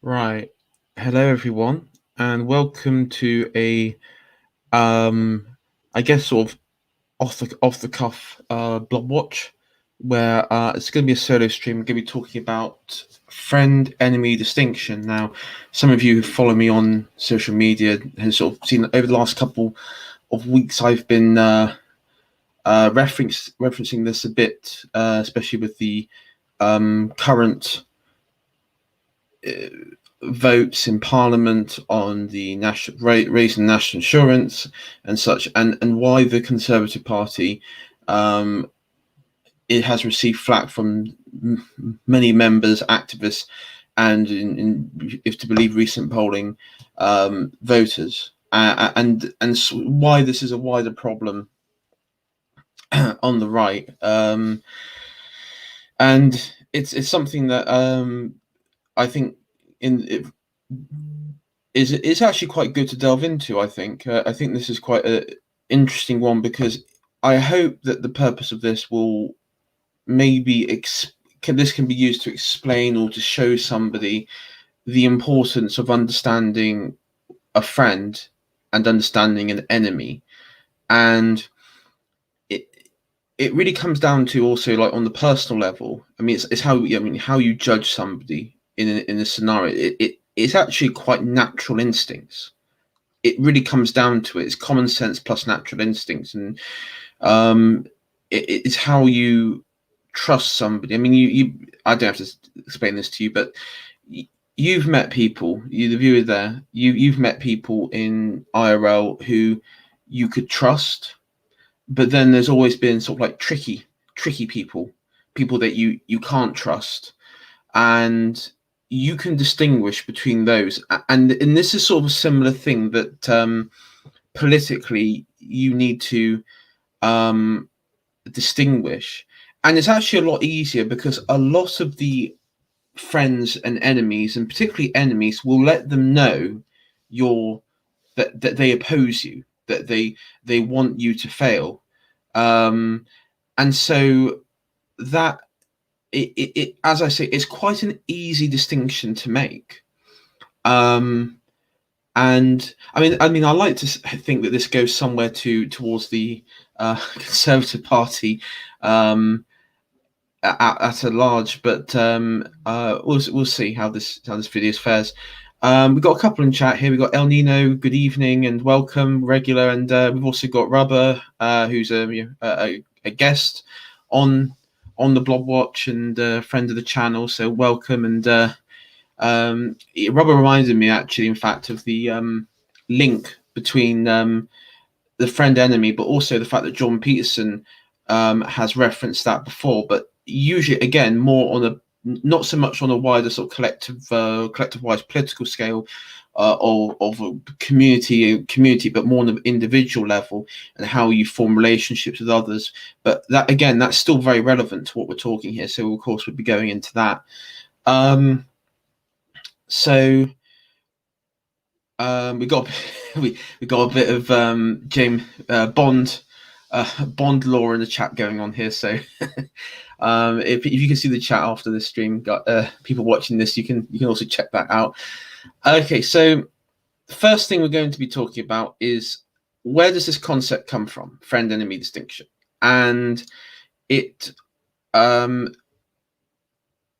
Right. Hello, everyone, and welcome to a, um, I guess, sort of off the cuff blob watch, where it's going to be a solo stream. We're going to be talking about friend enemy distinction. Now, some of you who follow me on social media have sort of seen that over the last couple of weeks I've been referencing this a bit, especially with the current votes in Parliament on the national raising national insurance and such, and why the Conservative Party it has received flack from many members, activists, and if to believe recent polling, voters, and why this is a wider problem on the right, and it's something that I think in it is it's actually quite good to delve into. I think this is quite a interesting one because I hope that the purpose of this will maybe this can be used to explain or to show somebody the importance of understanding a friend and understanding an enemy, and it it really comes down to also like on the personal level. I mean, it's how how you judge somebody in a scenario. It's actually quite natural instincts. It really comes down to it. It's common sense plus natural instincts, and um, it's how you trust somebody. I mean, you I don't have to explain this to you, but you've met people. You, the viewer there, you've met people in IRL who you could trust, but then there's always been sort of like tricky people that you can't trust, and you can distinguish between those. And this is sort of a similar thing that politically you need to um, distinguish, and it's actually a lot easier because a lot of the friends and enemies, and particularly enemies, will let them know you're that they oppose you, that they want you to fail, um, and so that as I say, it's quite an easy distinction to make. Um, and I mean, I like to think that this goes somewhere towards the Conservative Party at a large, but we'll see how this video fares. We've got a couple in chat here. We've got El Nino, good evening and welcome, regular, and we've also got Rubber, who's a guest on the Blob Watch and a friend of the channel. So welcome, and Rubber reminded me actually, in fact, of the link between the friend enemy, but also the fact that John Peterson has referenced that before, but usually again more on a not so much on a wider sort of collective wise political scale of a community, but more on an individual level and how you form relationships with others. But that again, that's still very relevant to what we're talking here. So of course we'll be going into that. So we got we got a bit of James Bond lore in the chat going on here. So if you can see the chat after the stream, got people watching this, you can also check that out. Okay, so the first thing we're going to be talking about is where does this concept come from, friend enemy distinction, and it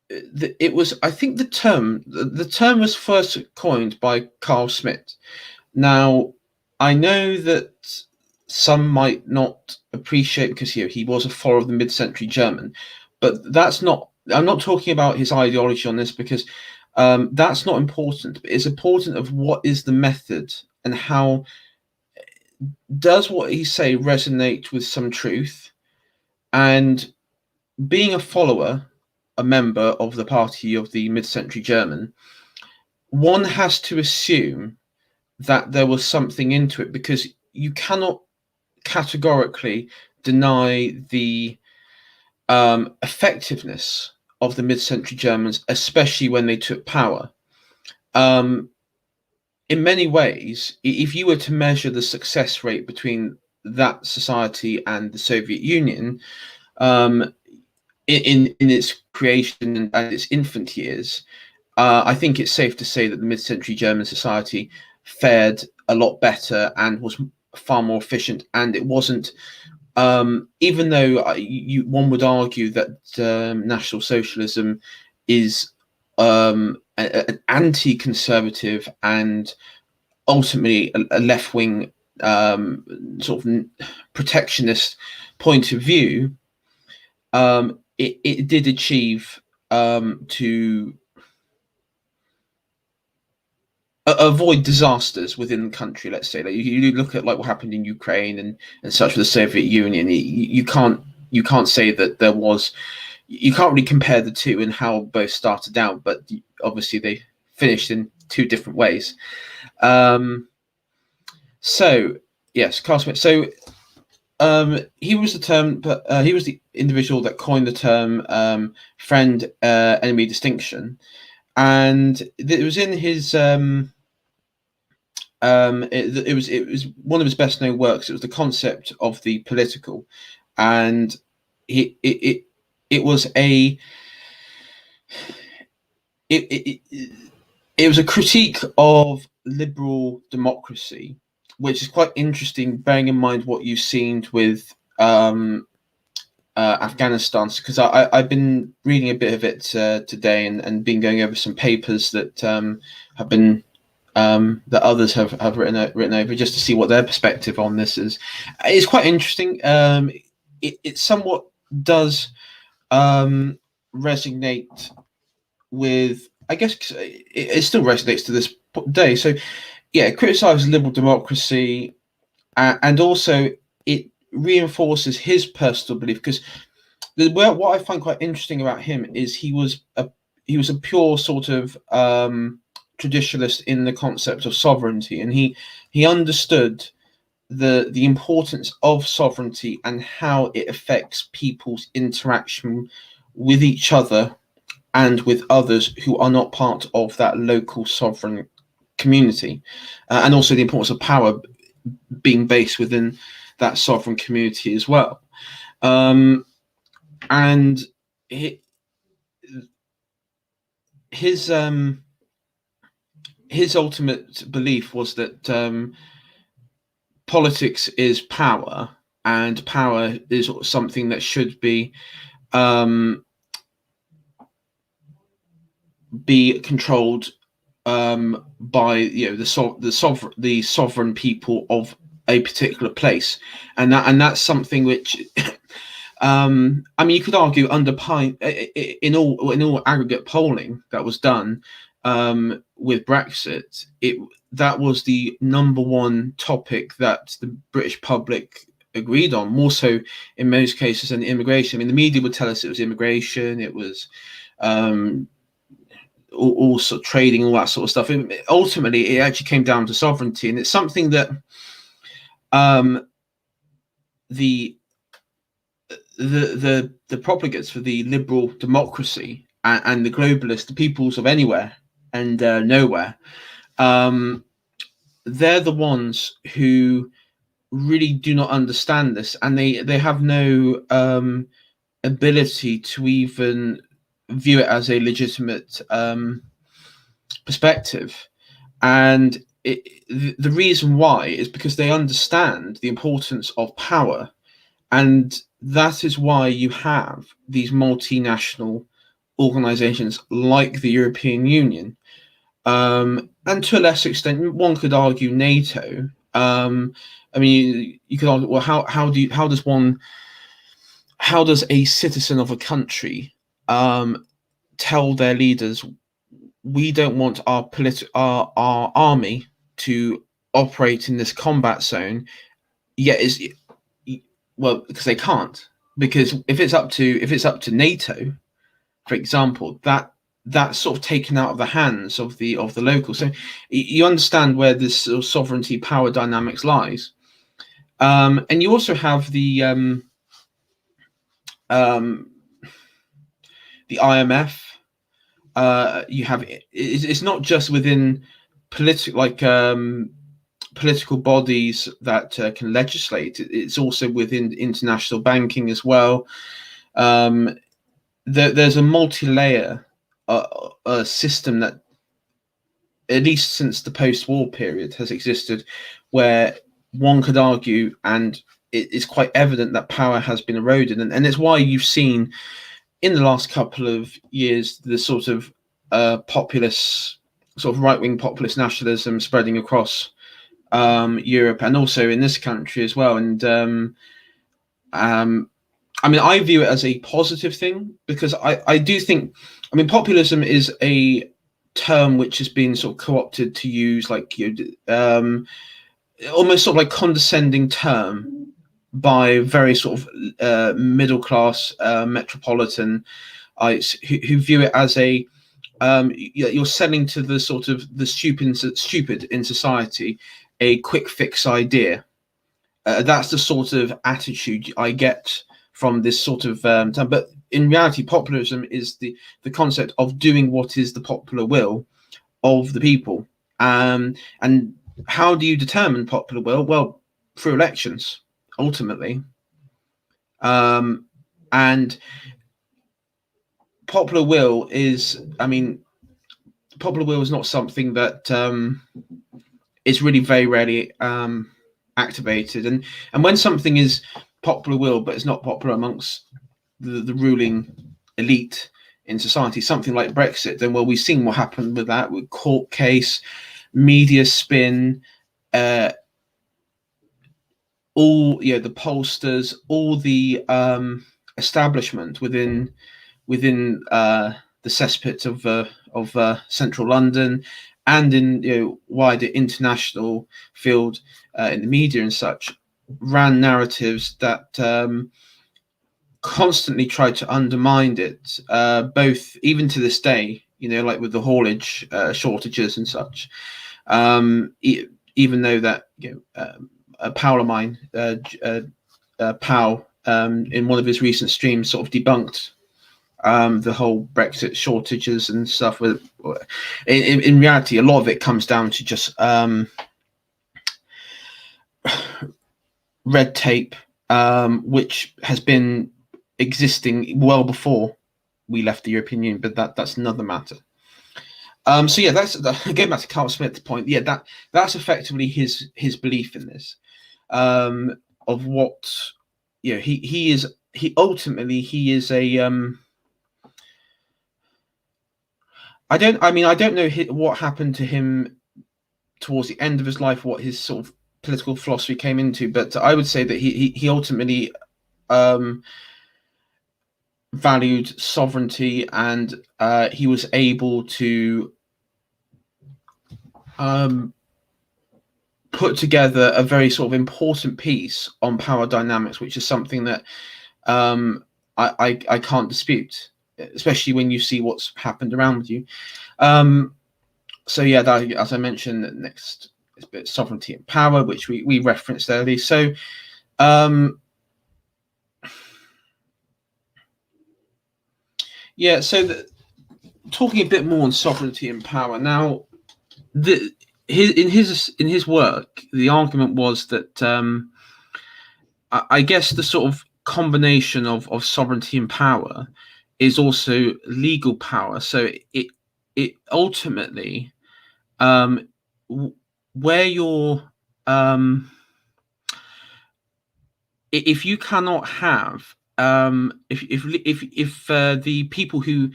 it was, I think the term was first coined by Carl Schmitt. Now, I know that some might not appreciate because he was a follower of the mid-century German, but that's not. I'm not talking about his ideology on this because that's not important. But it's important of what is the method and how does what he say resonate with some truth. And being a follower, a member of the party of the mid-century German, one has to assume that there was something into it because you cannot categorically deny the effectiveness of the mid-century Germans, especially when they took power. In many ways, if you were to measure the success rate between that society and the Soviet Union in its creation and its infant years, I think it's safe to say that the mid-century German society fared a lot better and was far more efficient, and it wasn't. Even though one would argue that National Socialism is an anti-conservative and ultimately a left-wing sort of protectionist point of view, it did achieve to avoid disasters within the country. Let's say, like you look at like what happened in Ukraine and such with the Soviet Union. You can't say that there was. You can't really compare the two and how both started out, but obviously they finished in two different ways. So yes, Carl Smith. So he was he was the individual that coined the term friend enemy distinction, and it was in his it was one of his best known works. It was the concept of the political, and it was a it was a critique of liberal democracy, which is quite interesting, bearing in mind what you've seen with Afghanistan. Because I've been reading a bit of it today and been going over some papers that have been that others have written over, just to see what their perspective on this is. It's quite interesting. It somewhat does resonate with, I guess it still resonates to this day. So yeah, it criticizes liberal democracy, and also it reinforces his personal belief, because what I find quite interesting about him is he was a pure sort of traditionalist in the concept of sovereignty, and he understood the importance of sovereignty and how it affects people's interaction with each other and with others who are not part of that local sovereign community, and also the importance of power being based within that sovereign community as well. And his ultimate belief was that politics is power, and power is something that should be controlled by the sovereign people of a particular place, and that's something which I mean, you could argue in all aggregate polling that was done with Brexit, that was the number one topic that the British public agreed on, more so in most cases than immigration. I mean, the media would tell us it was immigration, it was all sort of trading, all that sort of stuff. Ultimately, it actually came down to sovereignty, and it's something that the propagates for the liberal democracy and the globalists, the peoples of anywhere and nowhere, they're the ones who really do not understand this, and they have no ability to even view it as a legitimate perspective. And the reason why is because they understand the importance of power, and that is why you have these multinational organizations like the European Union, and to a lesser extent, one could argue NATO. I mean, you could argue, well, how does a citizen of a country tell their leaders, we don't want our army to operate in this combat zone? Yet well, because they can't. Because if it's up to NATO, for example, that's sort of taken out of the hands of the local. So you understand where this sort of sovereignty power dynamics lies. And you also have the IMF. You have it's not just within political bodies that can legislate. It's also within international banking as well. There's a multi-layer a system that, at least since the post-war period, has existed, where one could argue, and it is quite evident, that power has been eroded, and it's why you've seen in the last couple of years the sort of populist, sort of right-wing populist nationalism spreading across Europe, and also in this country as well. And I mean, I view it as a positive thing, because I do think, I mean, populism is a term which has been sort of co-opted to use, like, almost sort of like condescending term by very sort of middle class metropolitan who view it as a you're selling to the sort of the stupid in society a quick fix idea. That's the sort of attitude I get from this sort of term. But in reality, populism is the concept of doing what is the popular will of the people. And how do you determine popular will? Well, through elections, ultimately. And popular will is, I mean, popular will is not something that is really very rarely activated. And when something is popular will, but it's not popular amongst the ruling elite in society, something like Brexit, then, well, we've seen what happened with that, with court case, media spin, all the pollsters, all the establishment within the cesspit of central London, and in wider international field in the media and such, ran narratives that constantly tried to undermine it, both even to this day, like with the haulage shortages and such. Even though that a pal of mine, Powell, in one of his recent streams, sort of debunked the whole Brexit shortages and stuff. In reality, a lot of it comes down to just red tape, which has been existing well before we left the European Union, but that's another matter. So yeah, that's going back to Carl Smith's point. Yeah, that's effectively his belief in this, of what he ultimately is a I don't know what happened to him towards the end of his life, what his sort of political philosophy came into, but I would say that he ultimately valued sovereignty, and he was able to put together a very sort of important piece on power dynamics, which is something that I can't dispute, especially when you see what's happened around you. So yeah, that, as I mentioned, next is a bit sovereignty and power, which we referenced earlier. So yeah, so talking a bit more on sovereignty and power now. In his work, the argument was that I guess the sort of combination of sovereignty and power is also legal power. So it ultimately, where you're, if you cannot have, if the people who,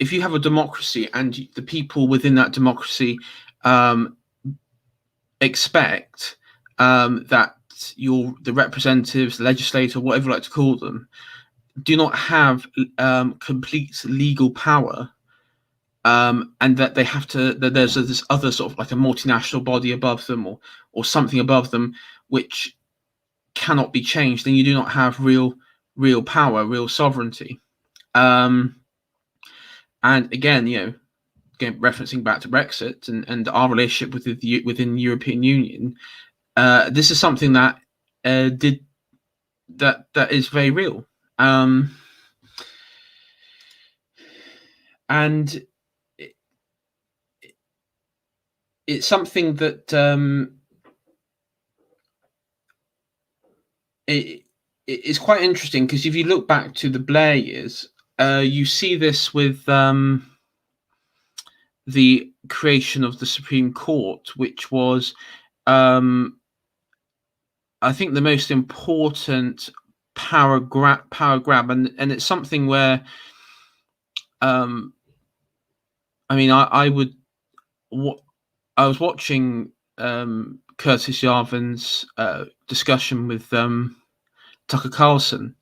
if you have a democracy and the people within that democracy expect that the representatives, the legislator, whatever you like to call them, do not have complete legal power, and that they have to, that there's this other sort of like a multinational body above them, or something above them, which cannot be changed, then you do not have real power, real sovereignty. And again, referencing back to Brexit and our relationship within the European Union, this is something that that is very real, and it's something that it is quite interesting, because if you look back to the Blair years, you see this with the creation of the Supreme Court, which was, I think, the most important power grab, and it's something where, I mean, I was watching Curtis Yarvin's discussion with Tucker Carlson,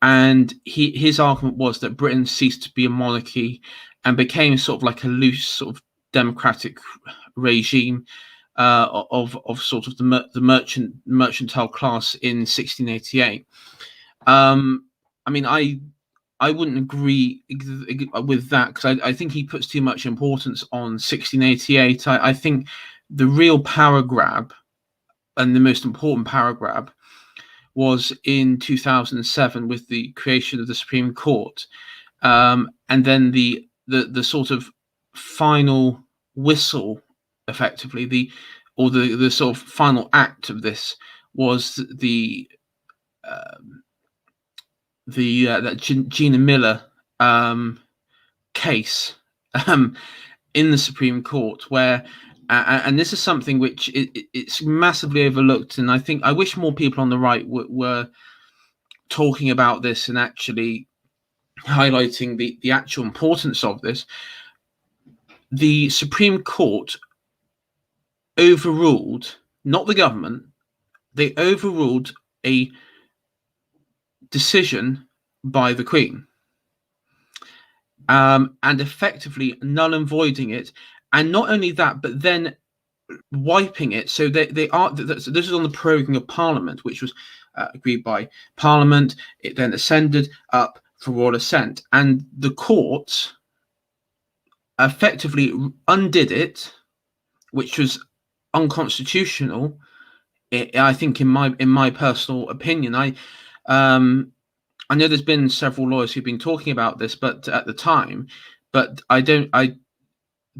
and his argument was that Britain ceased to be a monarchy and became sort of like a loose sort of democratic regime of sort of the mercantile class in 1688. I mean, I wouldn't agree with that, because I think he puts too much importance on 1688. I think the real power grab, and the most important power grab, was in 2007 with the creation of the Supreme Court, and then the sort of final whistle, effectively, the sort of final act of this was that Gina Miller case in the Supreme Court, where and this is something which it's massively overlooked, and I wish more people on the right were talking about this and actually highlighting the actual importance of this. The Supreme Court overruled, not the government, they overruled a decision by the Queen, and effectively null and voiding it. And not only that, but then wiping it. So they are. So this is on the proroguing of Parliament, which was agreed by Parliament. It then ascended up for royal assent, and the courts effectively undid it, which was unconstitutional. I think, in my personal opinion, I know there's been several lawyers who've been talking about this, but at the time, but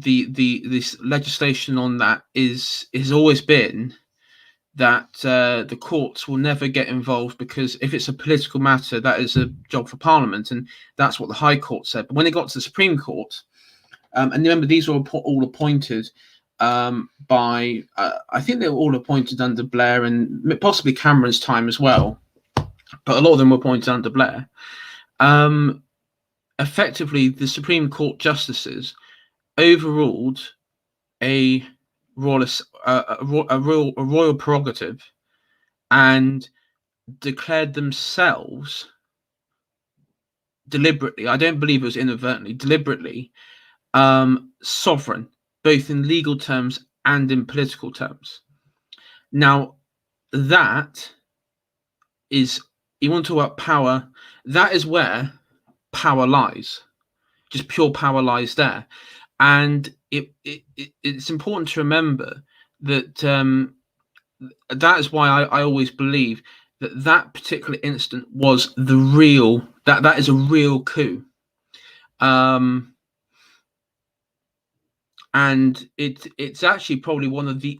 this legislation on that has always been that the courts will never get involved, because if it's a political matter, that is a job for Parliament, and that's what the High Court said. But when it got to the Supreme Court, and remember, these were all appointed by, I think they were all appointed under Blair and possibly Cameron's time as well, but a lot of them were appointed under Blair. Effectively, the Supreme Court justices overruled a royal prerogative and declared themselves deliberately, I don't believe it was inadvertently, deliberately sovereign, both in legal terms and in political terms. Now, that is, you want to talk about power, that is where power lies. Just pure power lies there. And it's important to remember that that is why I always believe that particular incident was the real, that is a real coup. And it's actually probably one of the,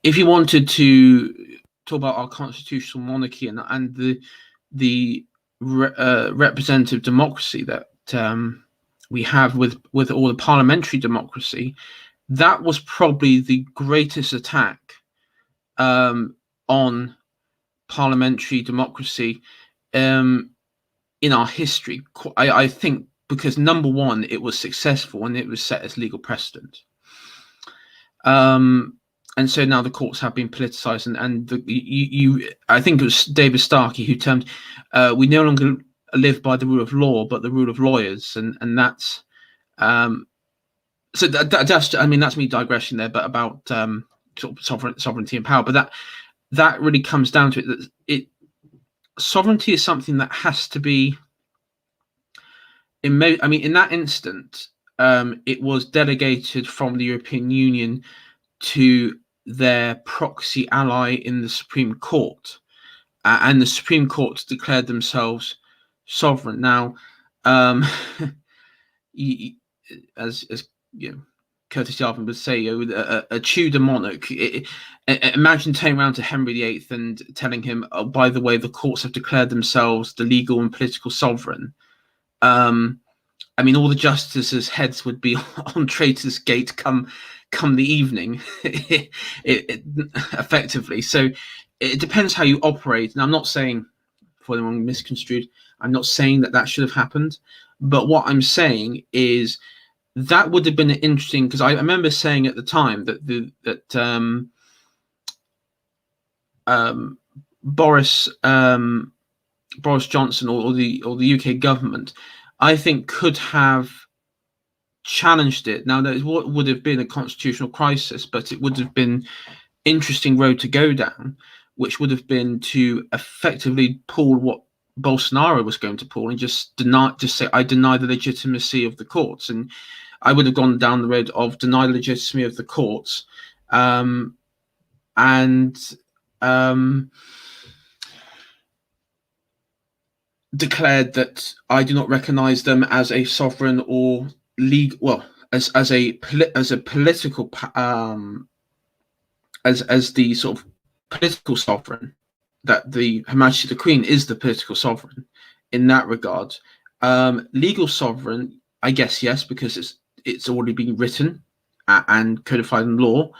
if you wanted to talk about our constitutional monarchy and the representative democracy that we have with all the parliamentary democracy, that was probably the greatest attack on parliamentary democracy in our history. I think, because number one, it was successful and it was set as legal precedent. And so now the courts have been politicized, and I think it was David Starkey who termed, we no longer live by the rule of law, but the rule of lawyers, and that's so that's, I mean, that's me digressing there, but about sort of sovereignty and power. But that really comes down to it, that sovereignty is something that has to be in that instant, it was delegated from the European Union to their proxy ally in the Supreme Court, and the Supreme Court declared themselves sovereign. Now, as you know, Curtis Yarvin would say, a Tudor monarch. Imagine turning around to Henry VIII and telling him, "Oh, by the way, the courts have declared themselves the legal and political sovereign." I mean, all the justices' heads would be on Traitors' Gate come the evening, effectively. So it depends how you operate. And I'm not saying, for anyone misconstrued, I'm not saying that should have happened. But what I'm saying is that would have been interesting, because I remember saying at the time that Boris Johnson or the UK government, I think, could have challenged it. Now, that is what would have been a constitutional crisis, but it would have been interesting road to go down, which would have been to effectively pull what Bolsonaro was going to pull and just say, I deny the legitimacy of the courts. And I would have gone down the road of deny the legitimacy of the courts, and declared that I do not recognize them as a sovereign or league, well, as a political as the sort of political sovereign, that the Her Majesty the Queen is the political sovereign in that regard. Legal sovereign, I guess, yes, because it's already been written and codified in law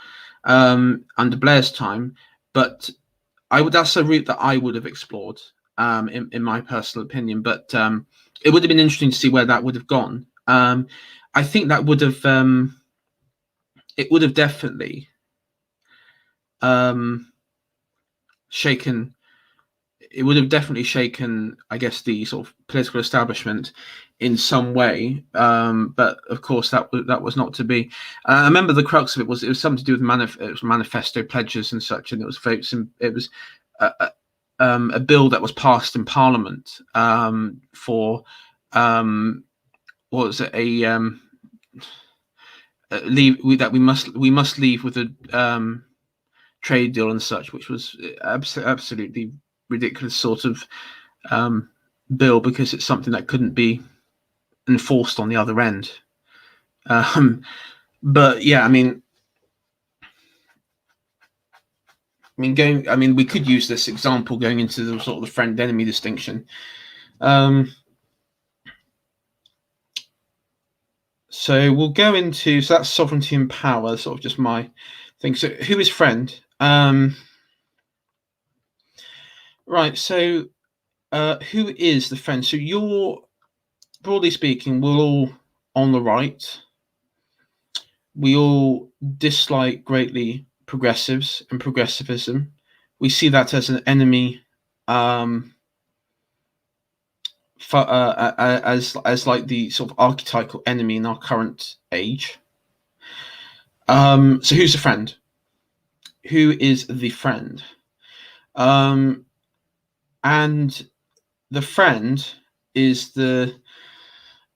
under Blair's time. But that's a route that I would have explored, in my personal opinion. But it would have been interesting to see where that would have gone. I think that would have it would have definitely shaken. It would have definitely shaken, I guess, the sort of political establishment in some way. But of course, that was not to be. I remember the crux of it was something to do with manifesto pledges and such, and it was votes, and it was a bill that was passed in Parliament for what was it, that we must leave with a trade deal and such, which was absolutely ridiculous sort of bill, because it's something that couldn't be enforced on the other end. But yeah, I mean, we could use this example going into the sort of the friend-enemy distinction. So we'll go into, so that's sovereignty and power, sort of just my thing. So who is friend? Right, so who is the friend? So you're, broadly speaking, we're all on the right. We all dislike greatly progressives and progressivism. We see that as an enemy, as like the sort of archetypal enemy in our current age. So who's the friend? Who is the friend? And the friend is the,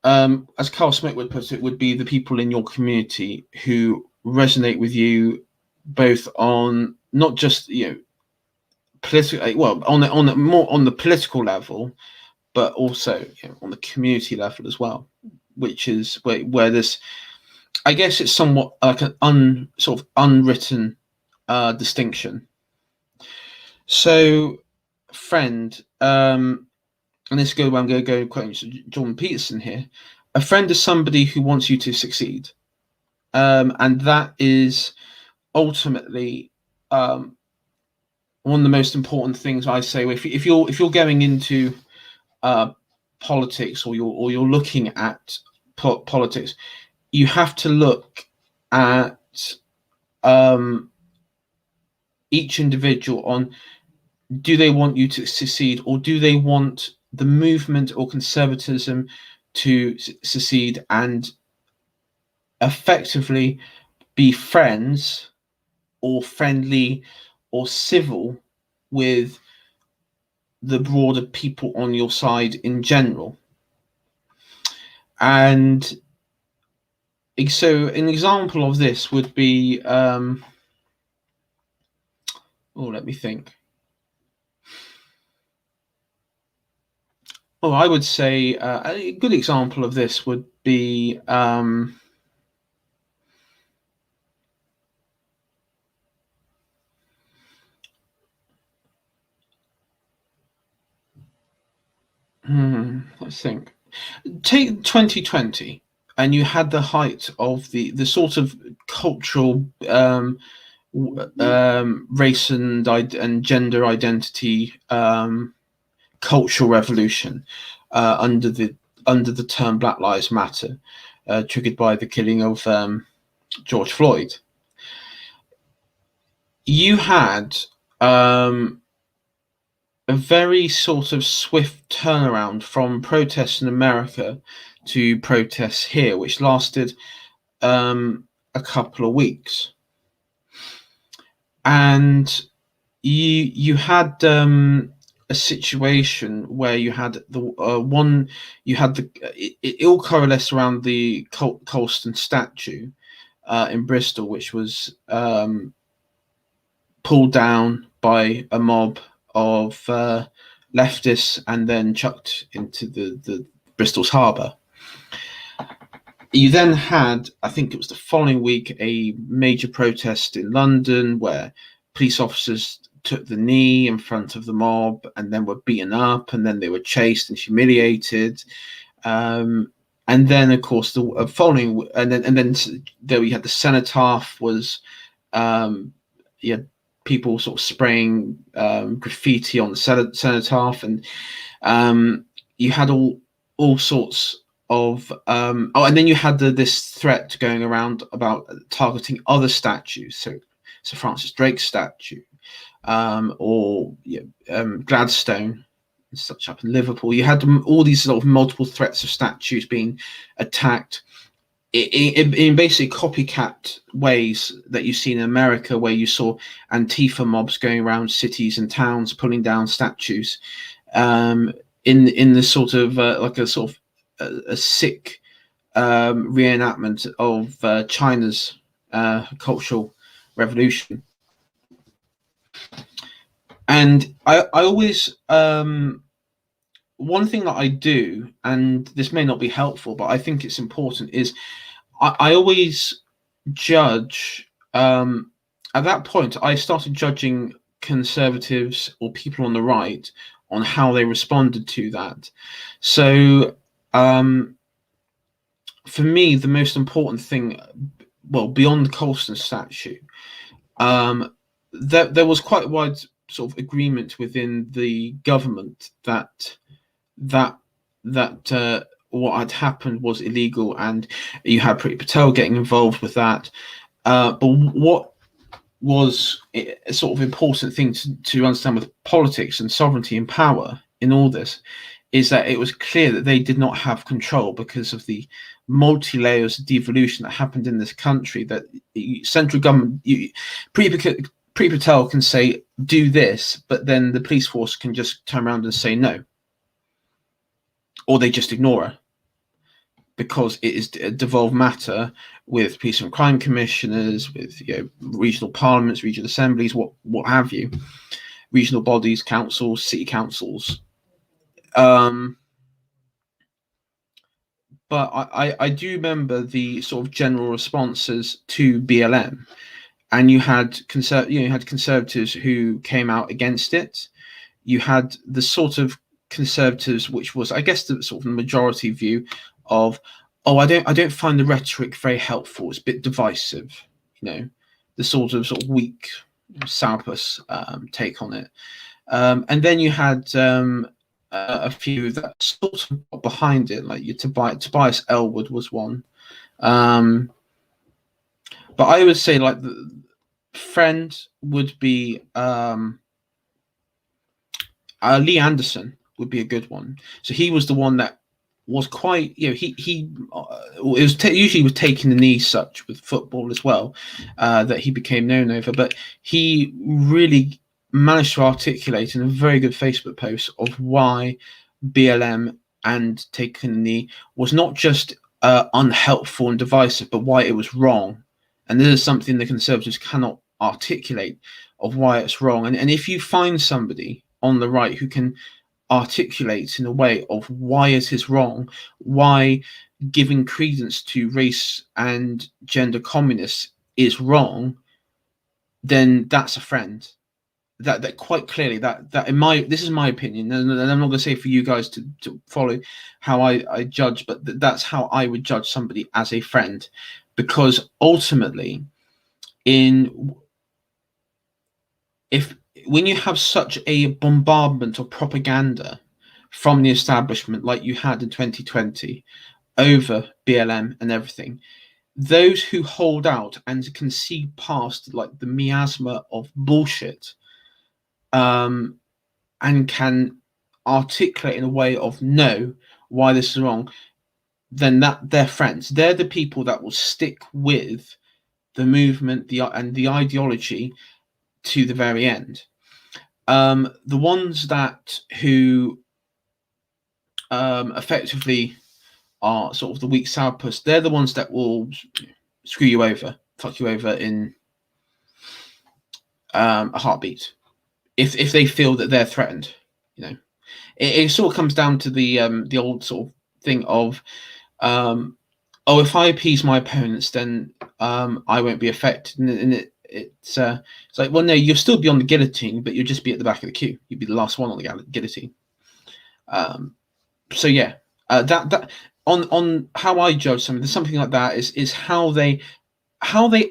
as Carl Smith would put it, would be the people in your community who resonate with you, both on not just politically, well, on the more on the political level, but also on the community level as well, which is where this, I guess, it's somewhat like an sort of unwritten distinction. So, friend, and this is I'm going to go quoting Jordan Peterson here. A friend is somebody who wants you to succeed, and that is ultimately one of the most important things I say. If you're going into politics, or you're looking at politics, you have to look at each individual on, do they want you to succeed, or do they want the movement or conservatism to succeed and effectively be friends or friendly or civil with the broader people on your side in general. And so an example of this would be, let me think. I would say a good example of this would be I think take 2020, and you had the height of the sort of cultural race and gender identity cultural revolution under the term Black Lives Matter, triggered by the killing of George Floyd. You had a very sort of swift turnaround from protests in America to protests here, which lasted a couple of weeks, and you had a situation where you had it all coalesced around the Colston statue in Bristol, which was pulled down by a mob of leftists and then chucked into the Bristol's harbour. You then had, I think it was the following week, a major protest in London where police officers took the knee in front of the mob and then were beaten up, and then they were chased and humiliated. And then, of course, the following, and then there we had the cenotaph was, people sort of spraying graffiti on the cenotaph, and you had all sorts of and then you had this threat going around about targeting other statues, so Francis Drake's statue, or Gladstone, such up in Liverpool. You had all these sort of multiple threats of statues being attacked in basically copycat ways that you see in America, where you saw Antifa mobs going around cities and towns pulling down statues, in the sort of like a sort of a sick reenactment of China's cultural revolution. And I always one thing that I do, and this may not be helpful, but I think it's important, is I always judge. At that point, I started judging conservatives or people on the right on how they responded to that. So, for me, the most important thing, well, beyond the Colston statue, there was quite a wide sort of agreement within the government that what had happened was illegal, and you had Priti Patel getting involved with that. But what was a sort of important thing to understand with politics and sovereignty and power in all this is that it was clear that they did not have control because of the multi-layers of devolution that happened in this country, that central government, Priti Patel can say, do this, but then the police force can just turn around and say no. Or they just ignore her, because it is a devolved matter with police and crime commissioners, with regional parliaments, regional assemblies, what have you, regional bodies, councils, city councils. But I do remember the sort of general responses to BLM, and you had conservatives who came out against it. You had the sort of conservatives, which was, I guess, the sort of majority view of, I don't find the rhetoric very helpful. It's a bit divisive, the sort of weak sourpuss take on it. And then you had a few that sort of got behind it, like Tobias Ellwood was one. But I would say, like, the friend would be Lee Anderson would be a good one. So he was the one that was quite, he was usually was taking the knee, such with football as well, that he became known over. But he really managed to articulate in a very good Facebook post of why BLM and taking the knee was not just unhelpful and divisive, but why it was wrong. And this is something the conservatives cannot articulate, of why it's wrong. And if you find somebody on the right who can articulate in a way of why it is wrong, why giving credence to race and gender communists is wrong, then that's a friend. that quite clearly, that in my, this is my opinion, and I'm not going to say for you guys to follow how I judge, but that's how I would judge somebody as a friend, because ultimately, when you have such a bombardment of propaganda from the establishment like you had in 2020 over BLM and everything, those who hold out and can see past like the miasma of bullshit, and can articulate in a way of no, why this is wrong, then that they're friends. They're the people that will stick with the movement, and the ideology to the very end. The ones who effectively are sort of the weak sourpuss, they're the ones that will screw you over, fuck you over in a heartbeat, if they feel that they're threatened. It sort of comes down to the old sort of thing of, oh, if I appease my opponents, then I won't be affected. And it's like, well, no, you'll still be on the guillotine, but you'll just be at the back of the queue. You'll be the last one on the guillotine. So yeah, that on how I judge something like that is how they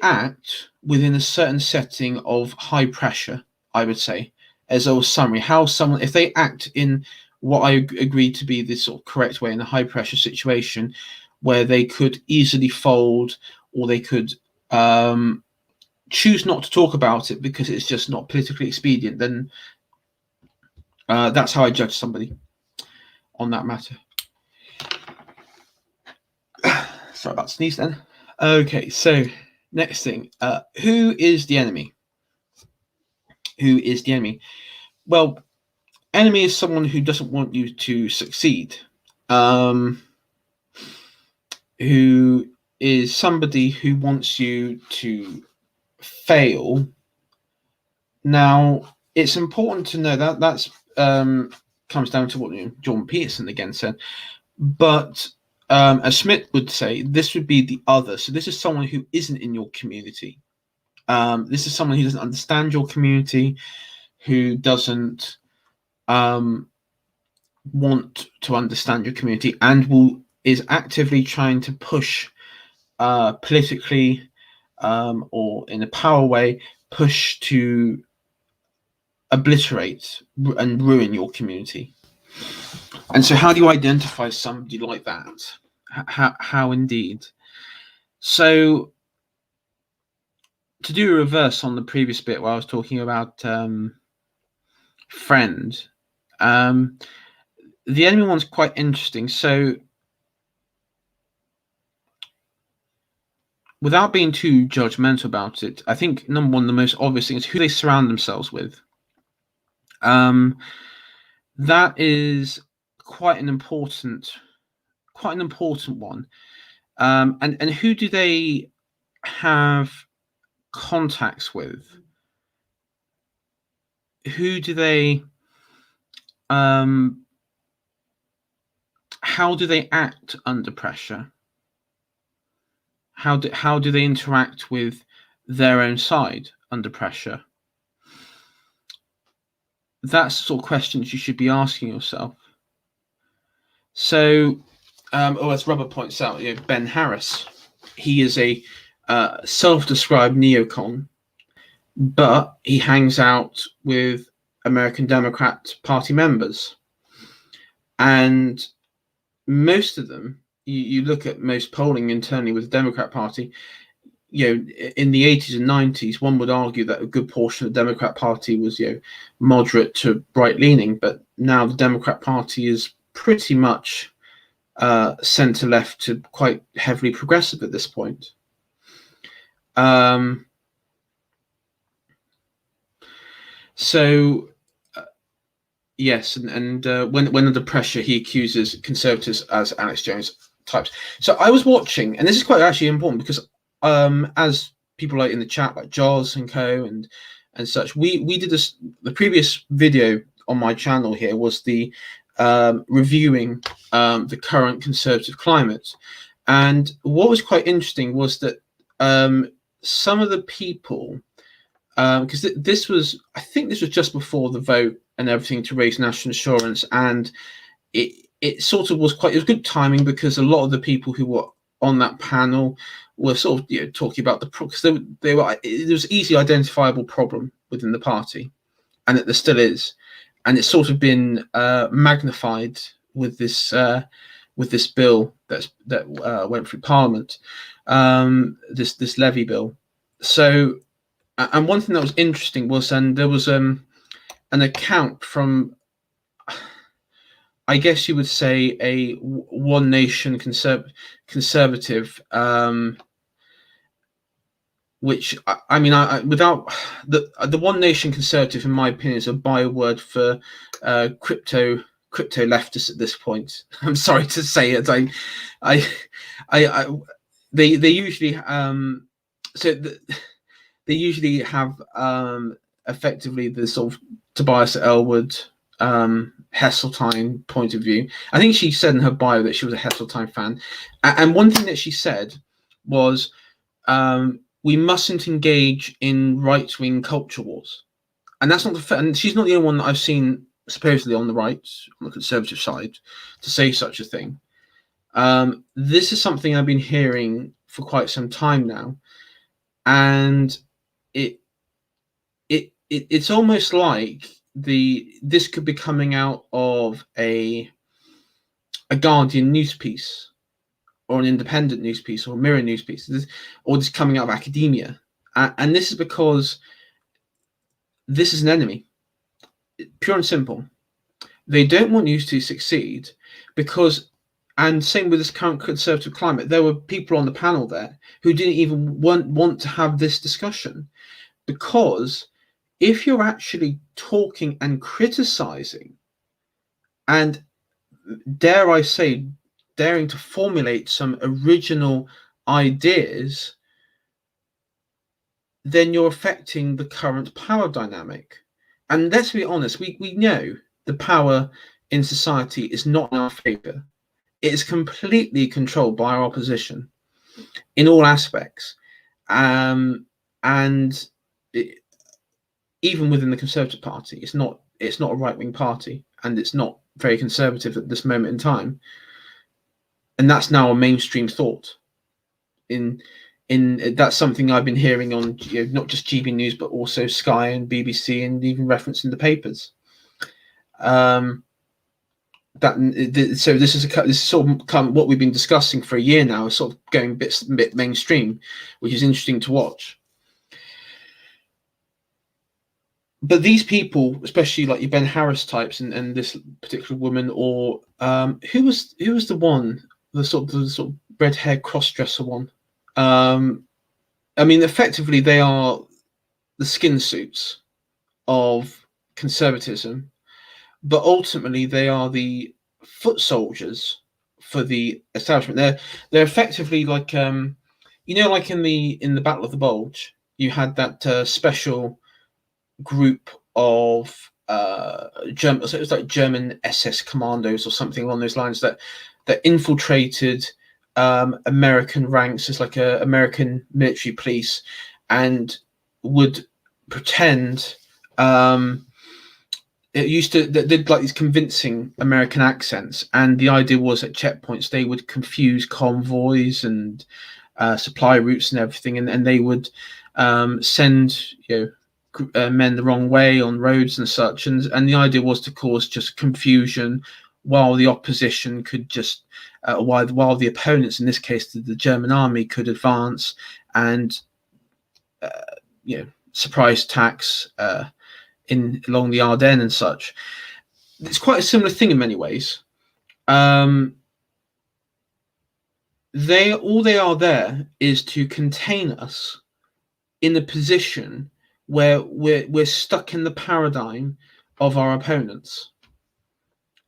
act within a certain setting of high pressure, I would say, as a summary. How someone, if they act in what I agree to be the sort of correct way in a high pressure situation, where they could easily fold, or they could choose not to talk about it because it's just not politically expedient, then that's how I judge somebody on that matter. Sorry about sneeze then. Okay, so next thing, who is the enemy? Who is the enemy? Well, enemy is someone who doesn't want you to succeed. Who is somebody who wants you to fail. Now, it's important to know that that's comes down to what Jordan Peterson again said. But as Smith would say, this would be the other. So this is someone who isn't in your community. This is someone who doesn't understand your community, who doesn't want to understand your community, and is actively trying to push politically or in a power way, push to obliterate and ruin your community. And so how do you identify somebody like that? How indeed? So to do a reverse on the previous bit where I was talking about friend, the enemy one's quite interesting. So without being too judgmental about it, I think number one, the most obvious thing is who they surround themselves with. That is quite an important one. And who do they have contacts with? Who do they how do they act under pressure? How do they interact with their own side under pressure? That's the sort of questions you should be asking yourself. So, as Rubber points out, Ben Harris, he is a self-described neocon, but he hangs out with American Democrat Party members, and most of them, you look at most polling internally with the Democrat Party, in the 80s and 90s, one would argue that a good portion of the Democrat Party was, moderate to right-leaning, but now the Democrat Party is pretty much centre-left to quite heavily progressive at this point. Yes, and when under pressure, he accuses conservatives as Alex Jones types. So I was watching, and this is quite actually important because as people like in the chat, like Jaws and Co. and such, we did this. The previous video on my channel here was the reviewing the current conservative climate, and what was quite interesting was that some of the people because this was, I think this was just before the vote and everything to raise national insurance, and it sort of was quite, it was good timing because a lot of the people who were on that panel were sort of talking about because they were, it was easily identifiable problem within the party, and that there still is, and it's sort of been magnified with this bill that went through Parliament, this levy bill. So, and one thing that was interesting was, and there was an account from, I guess you would say, a One Nation conservative, which I mean, without the One Nation conservative, in my opinion, is a byword for crypto leftists at this point. I'm sorry to say it. They usually they usually have effectively the sort of Tobias Ellwood, Heseltine point of view. I think she said in her bio that she was a Heseltine fan, and one thing that she said was, we mustn't engage in right-wing culture wars, and that's not the. And she's not the only one that I've seen supposedly on the right, on the conservative side, to say such a thing. This is something I've been hearing for quite some time now, and it's almost like this could be coming out of a Guardian news piece, or an independent news piece, or a Mirror news piece, or this coming out of academia, and this is because this is an enemy, pure and simple. They don't want you to succeed because, and same with this current conservative climate, there were people on the panel there who didn't even want to have this discussion, because if you're actually talking and criticizing, and dare I say, daring to formulate some original ideas, then you're affecting the current power dynamic. And let's be honest, we know the power in society is not in our favor. It is completely controlled by our opposition in all aspects. And even within the Conservative Party, it's not a right-wing party, and it's not very conservative at this moment in time. And that's now a mainstream thought. In that's something I've been hearing on, not just GB News, but also Sky and BBC, and even referenced in the papers. So this is sort of what we've been discussing for a year now, is sort of going a bit mainstream, which is interesting to watch. But these people, especially like your Ben Harris types, and this particular woman, or who was the one, the sort of red hair cross-dresser one. I mean, effectively, they are the skin suits of conservatism, but ultimately they are the foot soldiers for the establishment. They're effectively like, like in the Battle of the Bulge, you had that special group of German, so it was like German SS commandos or something along those lines, that infiltrated American ranks as like a American military police, and would pretend they did like these convincing American accents, and the idea was at checkpoints they would confuse convoys and supply routes and everything, and they would send men the wrong way on roads and such, and the idea was to cause just confusion, while the opposition could just while the opponents, in this case the German army, could advance and surprise attacks along the Ardennes and such. It's quite a similar thing in many ways. All they are there is to contain us in a position where we're stuck in the paradigm of our opponents,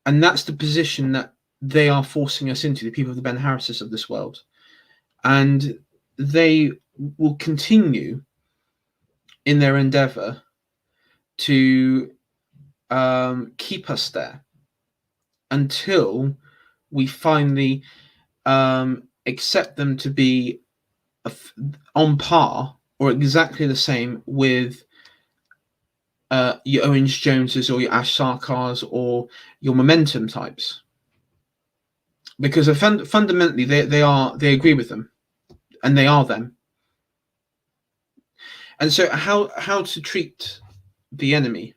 and that's the position that they are forcing us into, the people of the Ben Harrises of this world, and they will continue in their endeavor to keep us there until we finally accept them to be on par or exactly the same with your Owens Joneses or your Ash Sarkars or your momentum types, because fundamentally they agree with them, and they are them. And so how to treat the enemy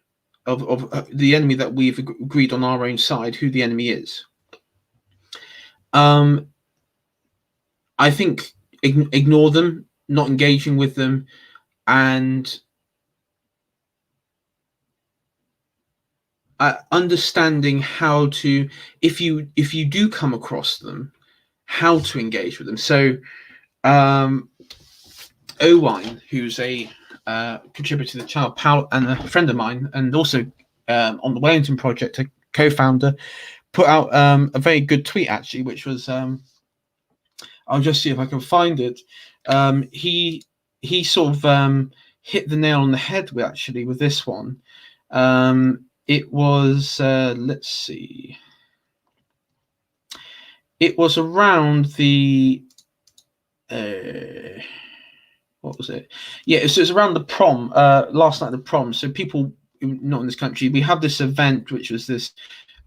of the enemy that we've agreed on our own side, who the enemy is. I think ignore them, not engaging with them, and understanding how to, if you do come across them, how to engage with them. So Owine, who's a contributor to the channel, pal and a friend of mine, and also on the Wellington Project, a co-founder, put out a very good tweet actually, which was I'll just see if I can find it. He sort of hit the nail on the head with this one. It was let's see. It was around the what was it? Yeah, so it's around the prom, last night, the prom. So people not in this country, we have this event, which was this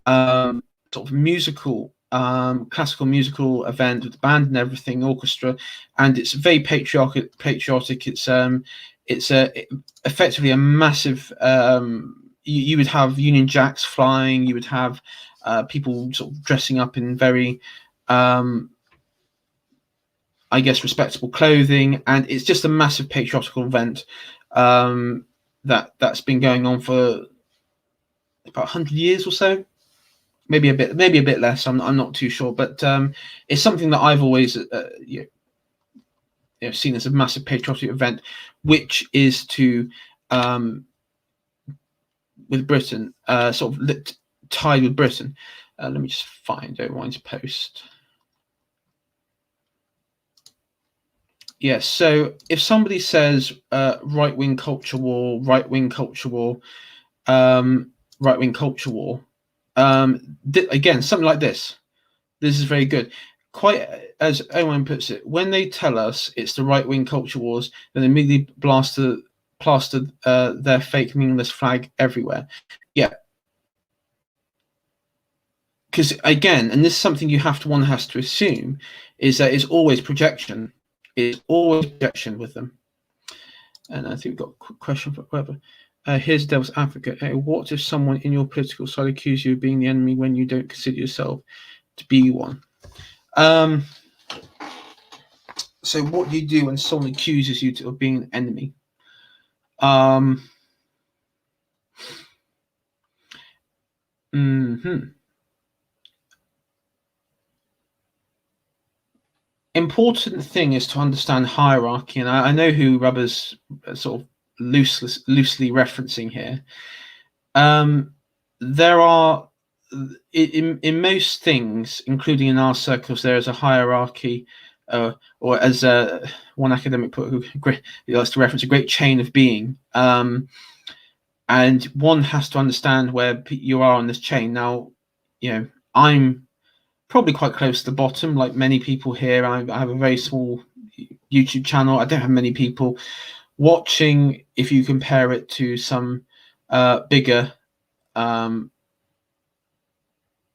sort of musical, classical musical event with the band and everything, orchestra, and it's very patriotic. It's effectively a massive. You would have Union Jacks flying. You would have people sort of dressing up in very I guess respectable clothing, and it's just a massive patriotic event that's been going on for about 100 years or so, maybe a bit less. I'm not too sure, but it's something that I've always seen as a massive patriotic event, which is to with Britain, sort of tied with Britain. Let me just find Owine's post. Yes, so if somebody says right-wing culture war, right-wing culture war, right-wing culture war, again, something like this. This is very good. Quite as Owen puts it, when they tell us it's the right-wing culture wars, then they immediately plaster their fake meaningless flag everywhere. Yeah. Because again, and this is something one has to assume, is that it's always projection. It's always projection with them. And I think we've got a quick question for whoever. Here's Devil's Advocate. What if someone in your political side accuses you of being the enemy when you don't consider yourself to be one? So what do you do when someone accuses you of being an enemy? Important thing is to understand hierarchy, and I know who Rubber's sort of loosely referencing here. There are in most things, including in our circles, there is a hierarchy, or as one academic put, who likes to reference, a great chain of being. And one has to understand where you are on this chain. Now, I'm probably quite close to the bottom, like many people here. I have a very small YouTube channel. I don't have many people watching if you compare it to some bigger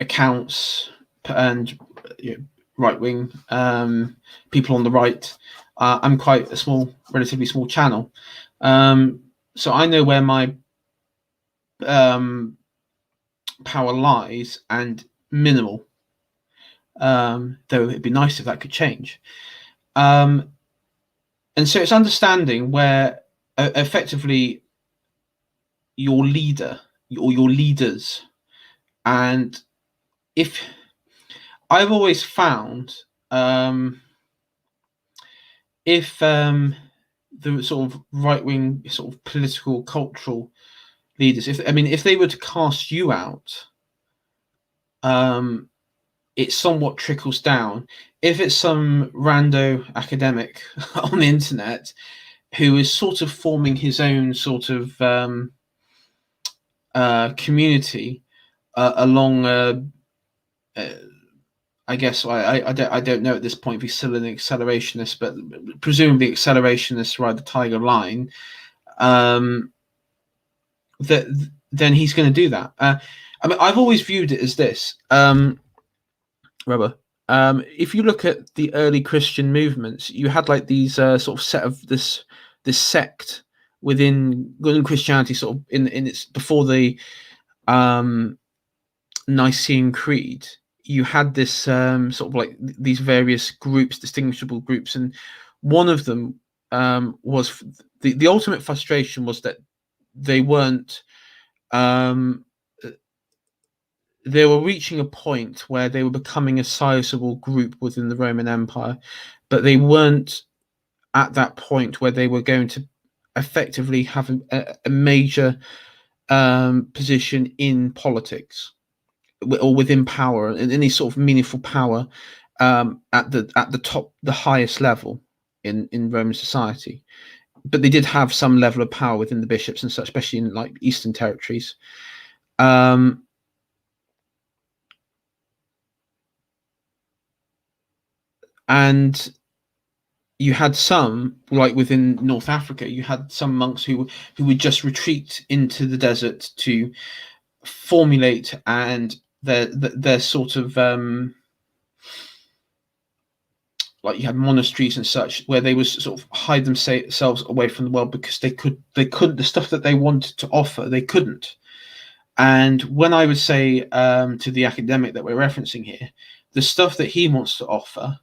accounts and right-wing people on the right. I'm quite a relatively small channel. So I know where my power lies, and minimal. Though it'd be nice if that could change. And so it's understanding where effectively your leader or your leaders, and if I've always found if the sort of right-wing sort of political cultural leaders, if they were to cast you out, it somewhat trickles down. If it's some rando academic on the internet who is sort of forming his own sort of community along, I guess I don't know at this point if he's still an accelerationist, but presumably accelerationists ride the tiger line. then he's going to do that. I mean, I've always viewed it as this, Rubber. If you look at the early Christian movements, you had like these sort of set of this sect within Christianity, sort of in its before the um, Nicene Creed. You had this sort of like these various groups, distinguishable groups, and one of them was the ultimate frustration was that they weren't um, they were reaching a point where they were becoming a sizable group within the Roman Empire, but they weren't at that point where they were going to effectively have a major position in politics or within power, in any sort of meaningful power at the top, the highest level in Roman society. But they did have some level of power within the bishops and such, especially in like Eastern territories. And you had some, like within North Africa, you had some monks who would just retreat into the desert to formulate and their sort of like you had monasteries and such where they would sort of hide themselves away from the world because they couldn't the stuff that they wanted to offer they couldn't. And when I would say to the academic that we're referencing here, the stuff that he wants to offer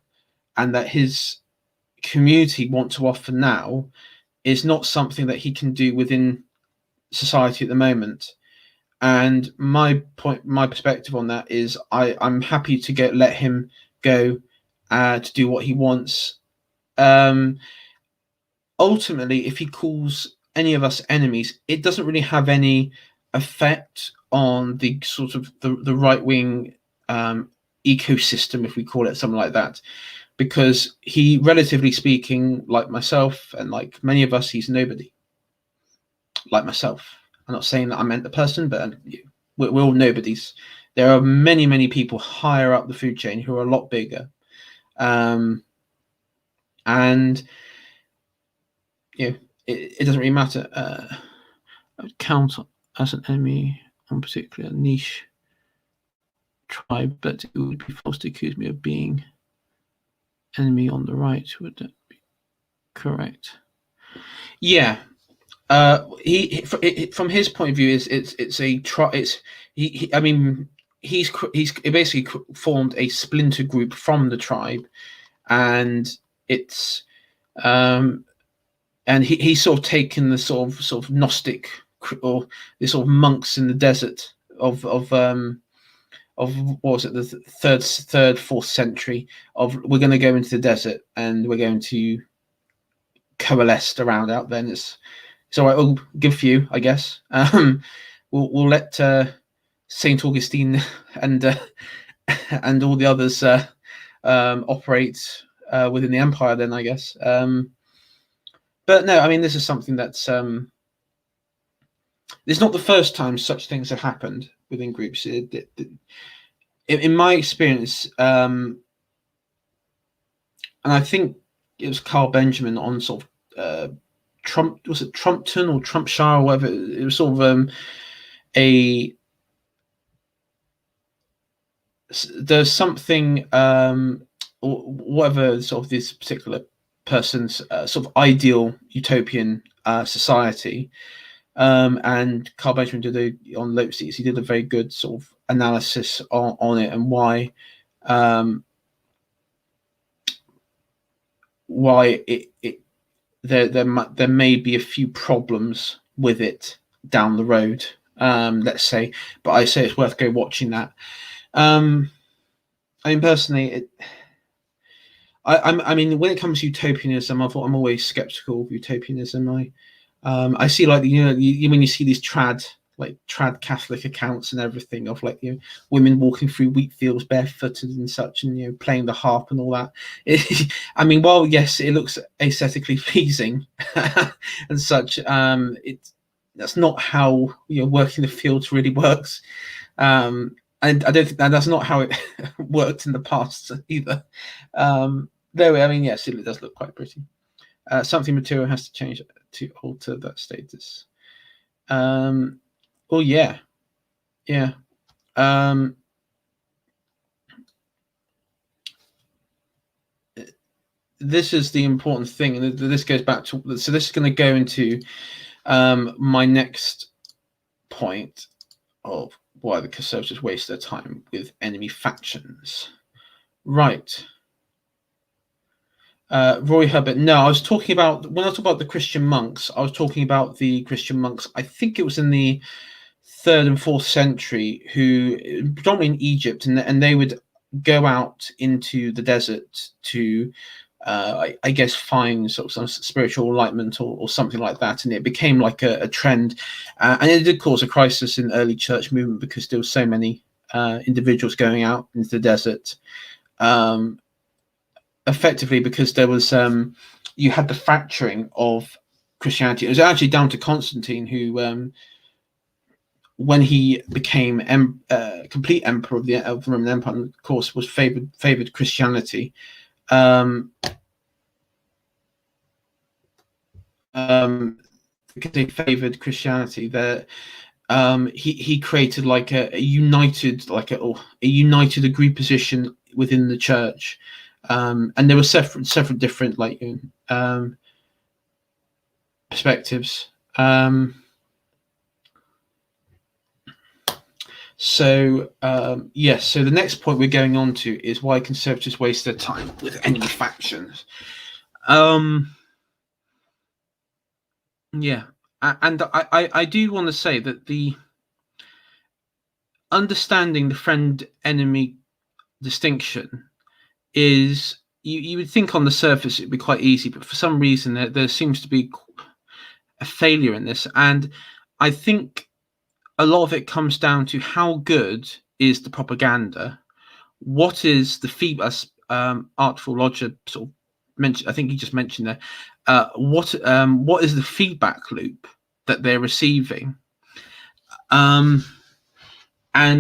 and that his community want to offer now is not something that he can do within society at the moment. And my perspective on that is I'm happy to let him go to do what he wants. Ultimately, if he calls any of us enemies, it doesn't really have any effect on the sort of the right wing ecosystem, if we call it something like that, because he, relatively speaking, like myself and like many of us, he's nobody. Like myself, I'm not saying that I meant the person, but we're all nobodies. There are many people higher up the food chain who are a lot bigger, and it doesn't really matter. I would count as an enemy on particular niche tribe, but it would be false to accuse me of being enemy on the right. Would that be correct? Yeah. He from his point of view is it's a it's he I mean he's basically formed a splinter group from the tribe, and it's and he's sort of taken the sort of Gnostic or the sort of monks in the desert of what was it, the third fourth century, of we're going to go into the desert and we're going to coalesce around out then. It's all right. We'll give you, I guess. We'll let Saint Augustine and and all the others operate within the empire. Then, I guess. But no, I mean, this is something that's it's not the first time such things have happened within groups. In my experience, and I think it was Carl Benjamin on sort of Trump, was it Trumpton or Trumpshire or whatever? It was sort of there's something or whatever sort of this particular person's sort of ideal utopian society. And Carl Benjamin did on Lopes, he did a very good sort of analysis on it and why there may be a few problems with it down the road, let's say, but I say it's worth watching that. I mean, personally, I mean, when it comes to utopianism, I'm always skeptical of utopianism. I see, like, when you see these trad Catholic accounts and everything of, like, women walking through wheat fields barefooted and such, and playing the harp and all that. I mean, while yes, it looks aesthetically pleasing and such, that's not how working the fields really works. And I don't think that's not how it worked in the past either. Though, I mean, yes, it does look quite pretty. Something material has to change to alter that status. Oh yeah, yeah. This is the important thing, and this goes back to. So this is going to go into my next point of why the Conservatives waste their time with enemy factions. Right. Roy Herbert. No, I was talking about, when I talk about the Christian monks, I was talking about the Christian monks. I think it was in the 3rd and 4th century, who predominantly in Egypt, and they would go out into the desert to, I guess, find sort of some spiritual enlightenment or something like that, and it became like a trend, and it did cause a crisis in the early church movement because there were so many individuals going out into the desert. Effectively, because there was you had the fracturing of Christianity. It was actually down to Constantine, who when he became complete emperor of the Roman Empire, of course, was favored Christianity. Because they favored Christianity, that he created like a united, like a united agreed position within the church. And there were several different like perspectives. So yes, so the next point we're going on to is why Conservatives waste their time with enemy factions. Yeah, and I do want to say that the understanding the friend enemy distinction is, you would think on the surface it'd be quite easy, but for some reason there seems to be a failure in this, and I think a lot of it comes down to how good is the propaganda, what is the feedback. Artful Roger sort of mentioned, I think he just mentioned there, what is the feedback loop that they're receiving, and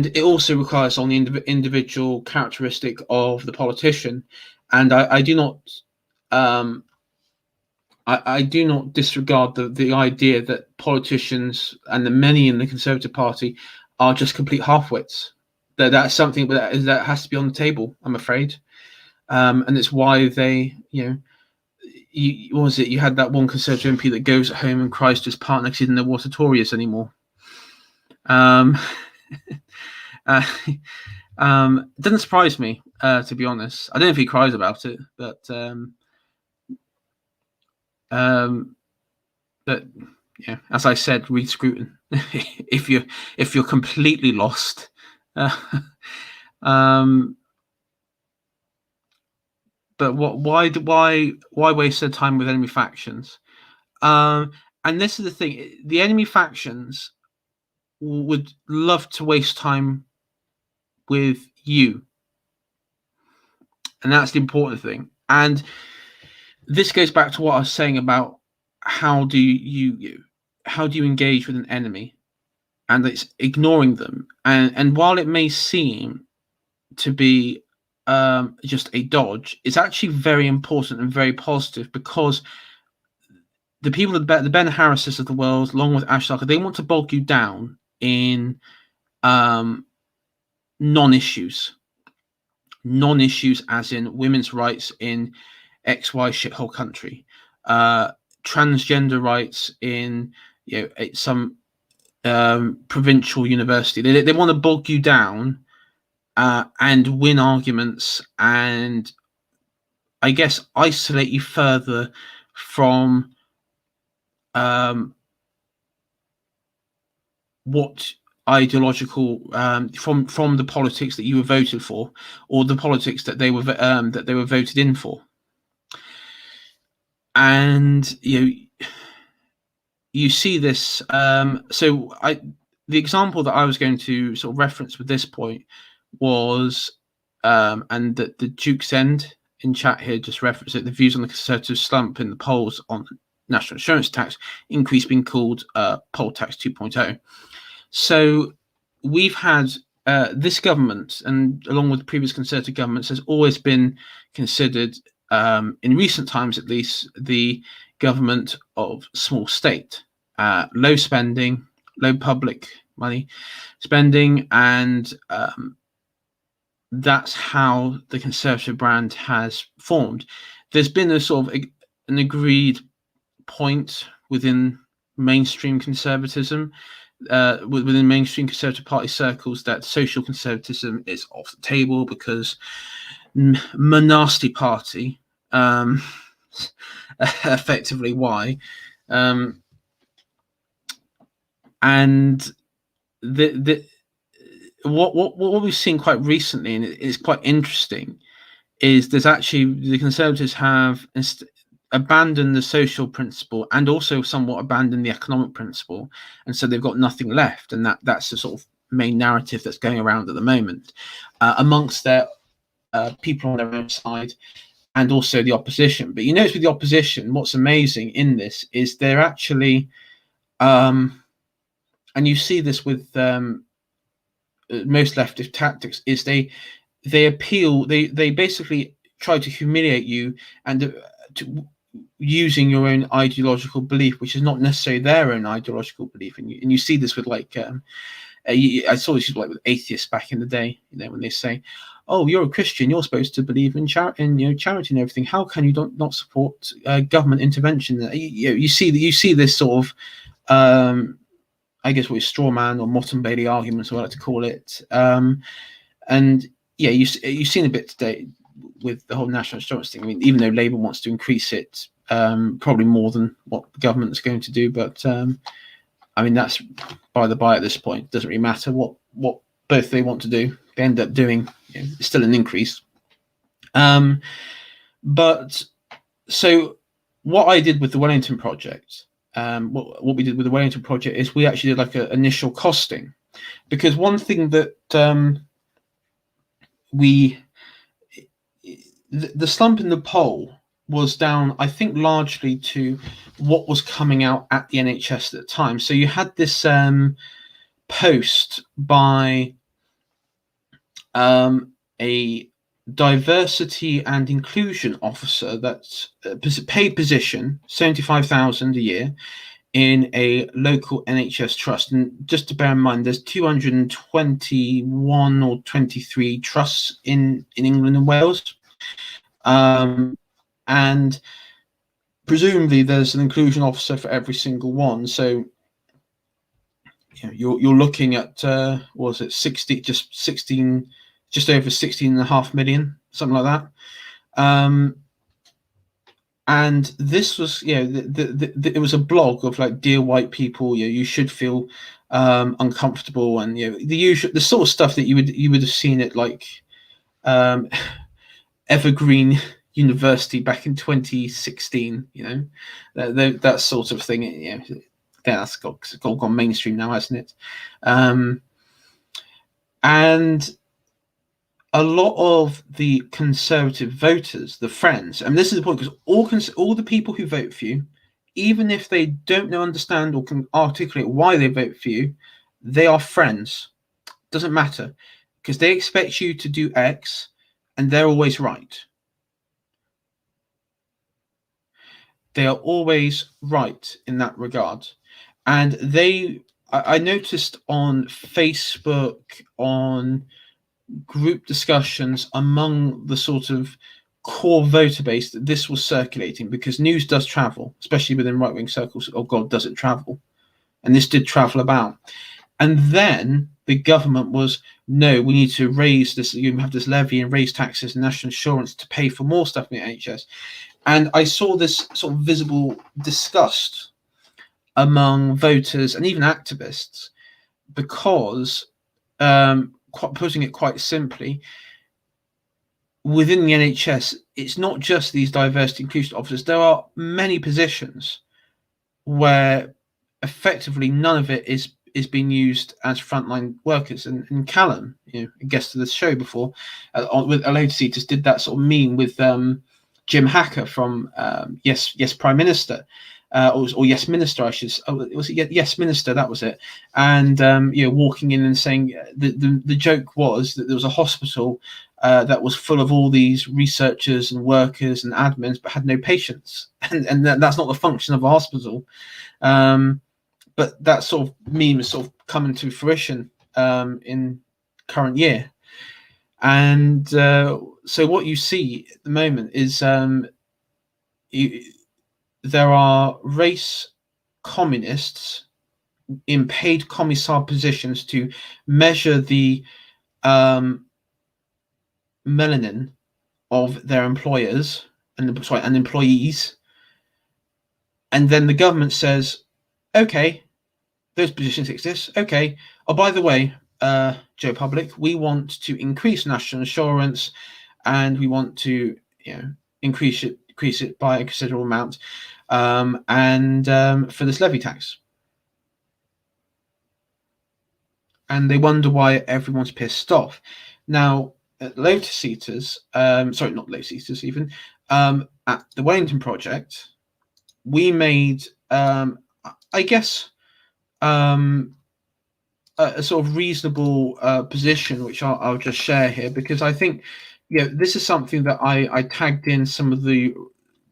it also requires on the individual characteristic of the politician. And I do not I do not disregard the idea that politicians, and the many in the Conservative Party, are just complete half-wits. That's something that has to be on the table, I'm afraid. And it's why they, what was it? You had that one Conservative MP that goes at home and cries to his partner because he didn't know what a Tory is anymore. It doesn't surprise me, to be honest. I don't know if he cries about it, but yeah, as I said, read Scruton if you're completely lost. But why waste their time with enemy factions? And this is the thing: the enemy factions would love to waste time with you, and that's the important thing. And this goes back to what I was saying about how do you engage with an enemy, and it's ignoring them. And while it may seem to be just a dodge, it's actually very important and very positive, because the people, the Ben Harrises of the world, along with Ash Sarkar, they want to bog you down in non-issues as in women's rights in XY shithole country, transgender rights in some provincial university. They want to bog you down and win arguments, and I guess isolate you further from what ideological from the politics that you were voted for, or the politics that they were voted in for. And you see this. So the example that I was going to sort of reference with this point was, and that the Duke's End in chat here just referenced it, the views on the Conservative slump in the polls on national insurance tax increase being called poll tax 2.0. So we've had this government, and along with previous Conservative governments, has always been considered, in recent times at least, the government of small state, low spending, low public money spending, and that's how the Conservative brand has formed. There's been a sort of an agreed point within mainstream conservatism, within mainstream Conservative Party circles, that social conservatism is off the table because Nasty Party, effectively why, and what we've seen quite recently, and it's quite interesting, is there's actually the Conservatives have abandoned the social principle and also somewhat abandoned the economic principle, and so they've got nothing left, and that's the sort of main narrative that's going around at the moment amongst their people on their own side and also the opposition. But you notice with the opposition, what's amazing in this is they're actually and you see this with most leftist tactics, is they appeal, they basically try to humiliate you and using your own ideological belief, which is not necessarily their own ideological belief. And you see this with like I saw this like with atheists back in the day, when they say, oh, you're a Christian, you're supposed to believe in charity and everything, how can you not support government intervention? You see this sort of I guess what is straw man or Motte and Bailey arguments, I like to call it. And yeah, you've seen a bit today with the whole national insurance thing. I mean, even though Labour wants to increase it, probably more than what the government is going to do, but I mean, that's by the by at this point. It doesn't really matter what both they want to do. They end up doing still an increase. But so what I did with the Wellington project, what we did with the Wellington project is we actually did like an initial costing, because one thing that the slump in the poll was down, I think, largely to what was coming out at the NHS at the time. So you had this post by a diversity and inclusion officer that's paid position, 75,000 a year in a local NHS trust. And just to bear in mind, there's 221 or 23 trusts in England and Wales. And presumably there's an inclusion officer for every single one. So you're looking at what was it, 60, just over 16.5 million, something like that. And this was, it was a blog of like, dear white people, you should feel uncomfortable, and the sort of stuff that you would have seen at like Evergreen University back in 2016, that sort of thing. That's gone mainstream now, hasn't it? And a lot of the Conservative voters, the Friends, and this is the point, because all the people who vote for you, even if they don't understand or can articulate why they vote for you, they are Friends. Doesn't matter, because they expect you to do X, and they're always right. They are always right in that regard. And I noticed on Facebook, on group discussions among the sort of core voter base, that this was circulating, because news does travel, especially within right-wing circles. Oh God, does it travel? And this did travel about. And then the government was, no, we need to raise this, you have this levy and raise taxes and national insurance to pay for more stuff in the NHS. And I saw this sort of visible disgust among voters and even activists, because, putting it quite simply, within the NHS, it's not just these diversity inclusion officers. There are many positions where effectively none of it is being used as frontline workers. And Callum, a guest of the show before, with Elodie, just did that sort of meme with Jim Hacker from Yes Prime Minister, or Yes Minister, I should. Was it Yes Minister? That was it. And walking in and saying the joke was that there was a hospital that was full of all these researchers and workers and admins, but had no patients, and that's not the function of a hospital. But that sort of meme is sort of come into fruition in current year. And so what you see at the moment is there are race communists in paid commissar positions to measure the melanin of their employers and employees, and then the government says, okay, those positions exist. Okay. Oh, by the way, Joe Public, we want to increase national insurance, and we want to, increase it by a considerable amount, and for this levy tax. And they wonder why everyone's pissed off. Now, at Lotus Eaters, sorry, not Lotus Eaters, even at the Wellington Project, we made, I guess, a sort of reasonable position, which I'll just share here, because I think, this is something that I tagged in some of the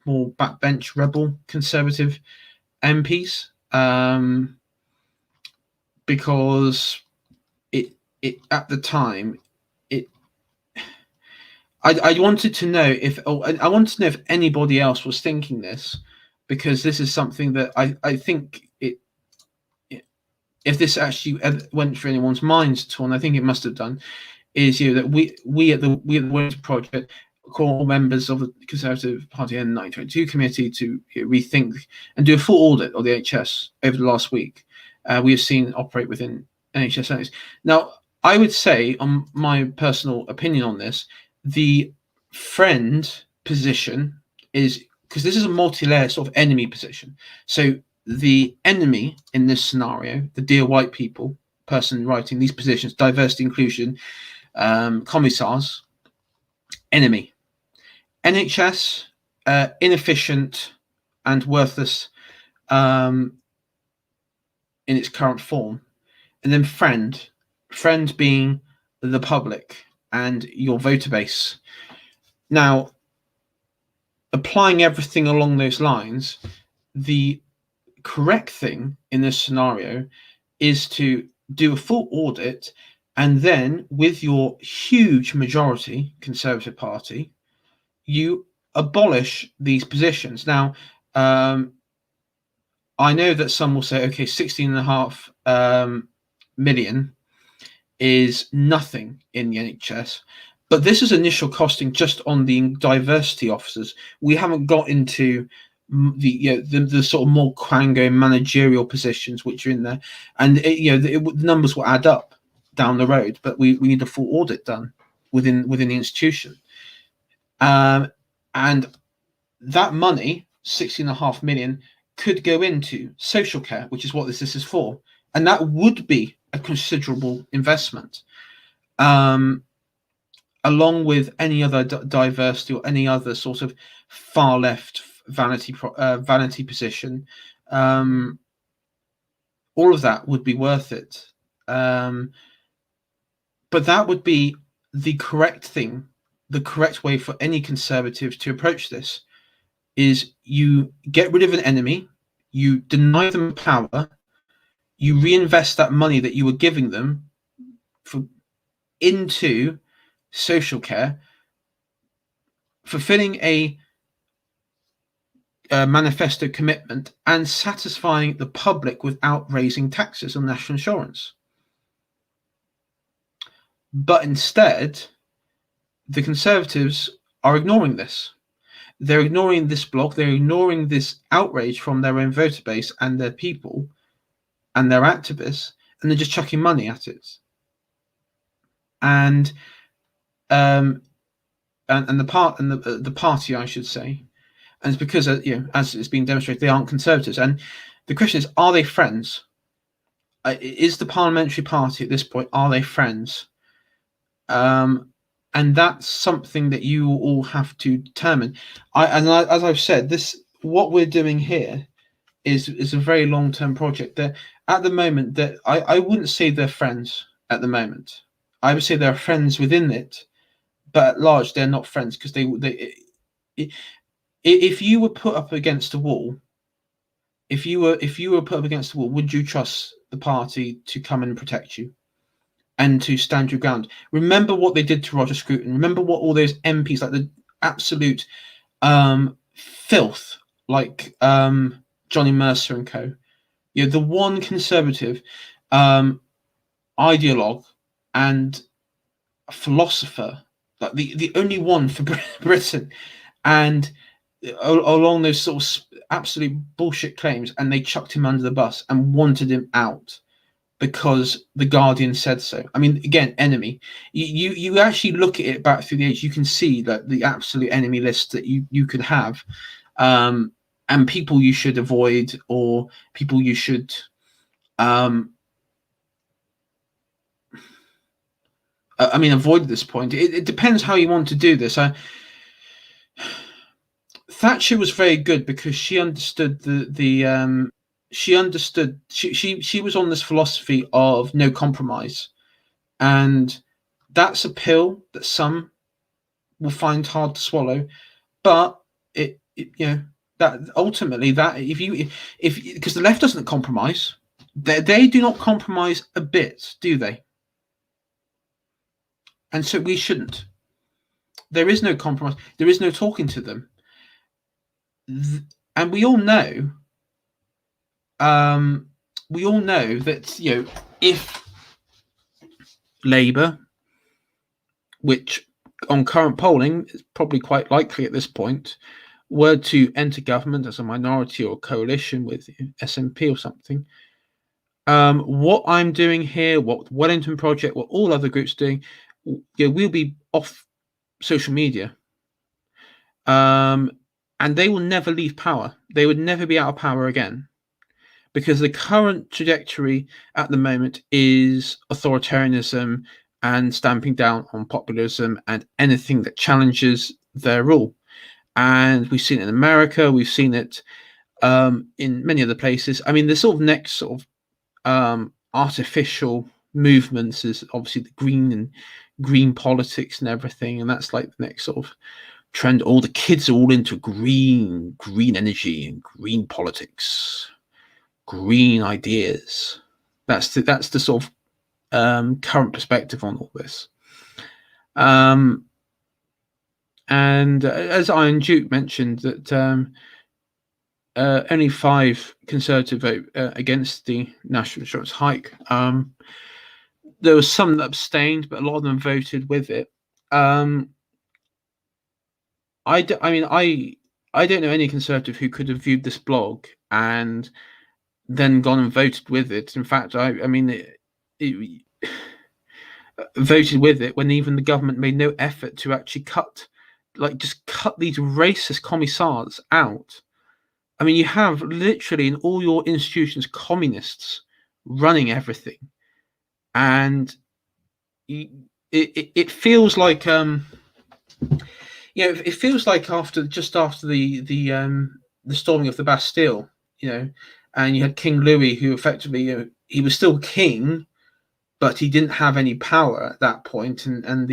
more backbench rebel conservative MPs, because it at the time, I wanted to know if anybody else was thinking this, because this is something that I think if this actually went through anyone's minds at all, and I think it must have done, is that we at the Wellington Project call members of the Conservative Party and 1922 committee to rethink and do a full audit of the NHS over the last week. We have seen operate within NHS settings. Now, I would say, on my personal opinion on this, the friend position is, because this is a multi-layer sort of enemy position. So the enemy in this scenario, the dear white people person writing these positions, diversity, inclusion, commissars, enemy. NHS, inefficient and worthless in its current form. And then friend being the public and your voter base. Now, applying everything along those lines, the correct thing in this scenario is to do a full audit, and then with your huge majority Conservative Party, you abolish these positions. Now, I know that some will say, okay, 16.5 million is nothing in the NHS, but this is initial costing just on the diversity officers. We haven't got into the sort of more quango managerial positions which are in there, and the numbers will add up down the road. But we need a full audit done within the institution, and that money, 16.5 million, could go into social care, which is what this is for, and that would be a considerable investment, along with any other diversity or any other sort of far left vanity position. All of that would be worth it, but that would be the correct thing. The correct way for any Conservative to approach this is you get rid of an enemy, you deny them power, you reinvest that money that you were giving them into social care, fulfilling a manifesto commitment, and satisfying the public without raising taxes on national insurance. But instead, the Conservatives are ignoring this. They're ignoring this block. They're ignoring this outrage from their own voter base and their people and their activists, and they're just chucking money at it. And the party, I should say, and it's because as it's been demonstrated, they aren't Conservatives. And the question is, are they friends? Is the parliamentary party at this point, are they friends? And that's something that you all have to determine. As I've said, what we're doing here is a very long-term project. That at the moment, that I wouldn't say they're friends at the moment. I would say they're friends within it, but at large they're not friends, because if you were put up against a wall, would you trust the party to come and protect you and to stand your ground. Remember what they did to Roger Scruton. Remember what all those MPs, like the absolute filth, like Johnny Mercer and co. The one Conservative ideologue and philosopher, like the only one for Britain, and along those sort of absolute bullshit claims, and they chucked him under the bus and wanted him out because the Guardian said so. I mean, again, enemy. You actually look at it back through the age, you can see that the absolute enemy list that you could have, and people you should avoid, or people you should avoid at this point. It depends how you want to do this. Thatcher was very good because she understood she was on this philosophy of no compromise, and that's a pill that some will find hard to swallow, but that ultimately, that if because the left doesn't compromise, they do not compromise a bit, do they? And so we shouldn't. There is no compromise. There is no talking to them. And we all know that if Labour, which on current polling is probably quite likely at this point, were to enter government as a minority or coalition with SNP or something, what I'm doing here, what Wellington Project, what all other groups doing, we'll be off social media. And they will never leave power. They would never be out of power again, because the current trajectory at the moment is authoritarianism and stamping down on populism and anything that challenges their rule. And we've seen it in America. We've seen it in many other places. I mean, the sort of next sort of artificial movements is obviously the green politics and everything, and that's like the next sort of trend. All the kids are all into green energy and green politics, green ideas. That's the sort of current perspective on all this. And as Iron Duke mentioned, that only 5 Conservative vote against the national insurance hike. There were some that abstained, but a lot of them voted with it. I don't know any Conservative who could have viewed this blog and then gone and voted with it. In fact, it voted with it when even the government made no effort to actually cut these racist commissars out. I mean, you have literally in all your institutions communists running everything, and it feels like it feels like after the storming of the Bastille, and you had King Louis, who effectively, he was still king, but he didn't have any power at that point, and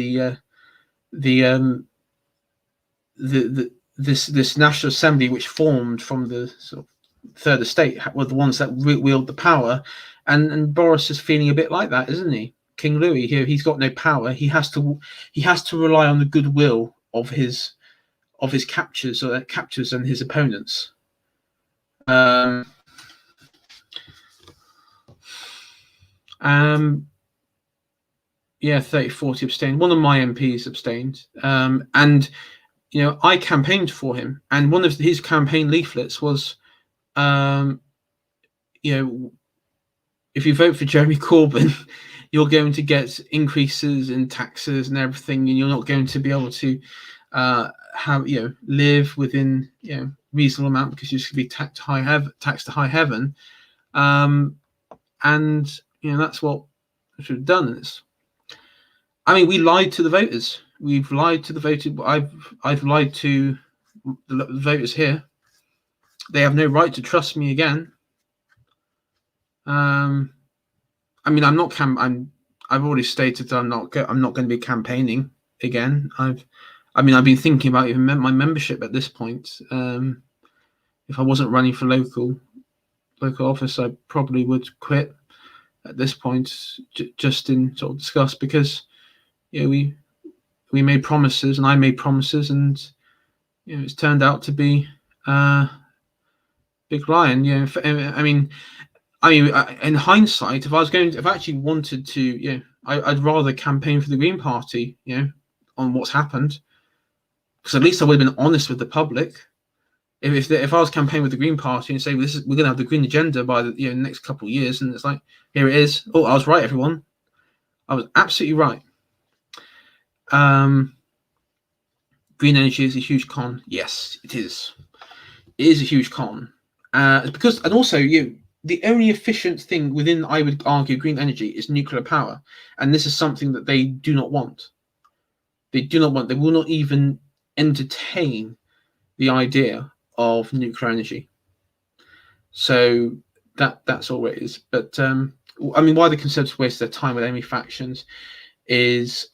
this National Assembly, which formed from the sort of Third Estate, were the ones that wield the power, and Boris is feeling a bit like that, isn't he? King Louis here, he's got no power. He has to rely on the goodwill of his captures and his opponents. 30-40 abstained. One of my MPs abstained, and I campaigned for him, and one of his campaign leaflets was, if you vote for Jeremy Corbyn, you're going to get increases in taxes and everything, and you're not going to be able to live within reasonable amount because you're just going to be taxed to high heaven, and that's what we should have done. We lied to the voters. We've lied to the voters. I've lied to the voters here. They have no right to trust me again. I've already stated that I'm not going to be campaigning again. I've been thinking about even my membership at this point. If I wasn't running for local office, I probably would quit. at this point, just in sort of discuss, because we made promises, and I made promises, and it's turned out to be big lie. And in hindsight, if I actually wanted to, I'd rather campaign for the Green Party, on what's happened, because at least I would have been honest with the public. If I was campaigning with the Green Party and say, we're going to have the green agenda by the next couple of years, and it's like, here it is. Oh, I was right, everyone. I was absolutely right. Green energy is a huge con. Yes, it is. It is a huge con. Because, and also, the only efficient thing within, I would argue, green energy is nuclear power, and this is something that they do not want. They do not want. They will not even entertain the idea of nuclear energy. So that's all it is. But why the Conservatives waste their time with enemy factions is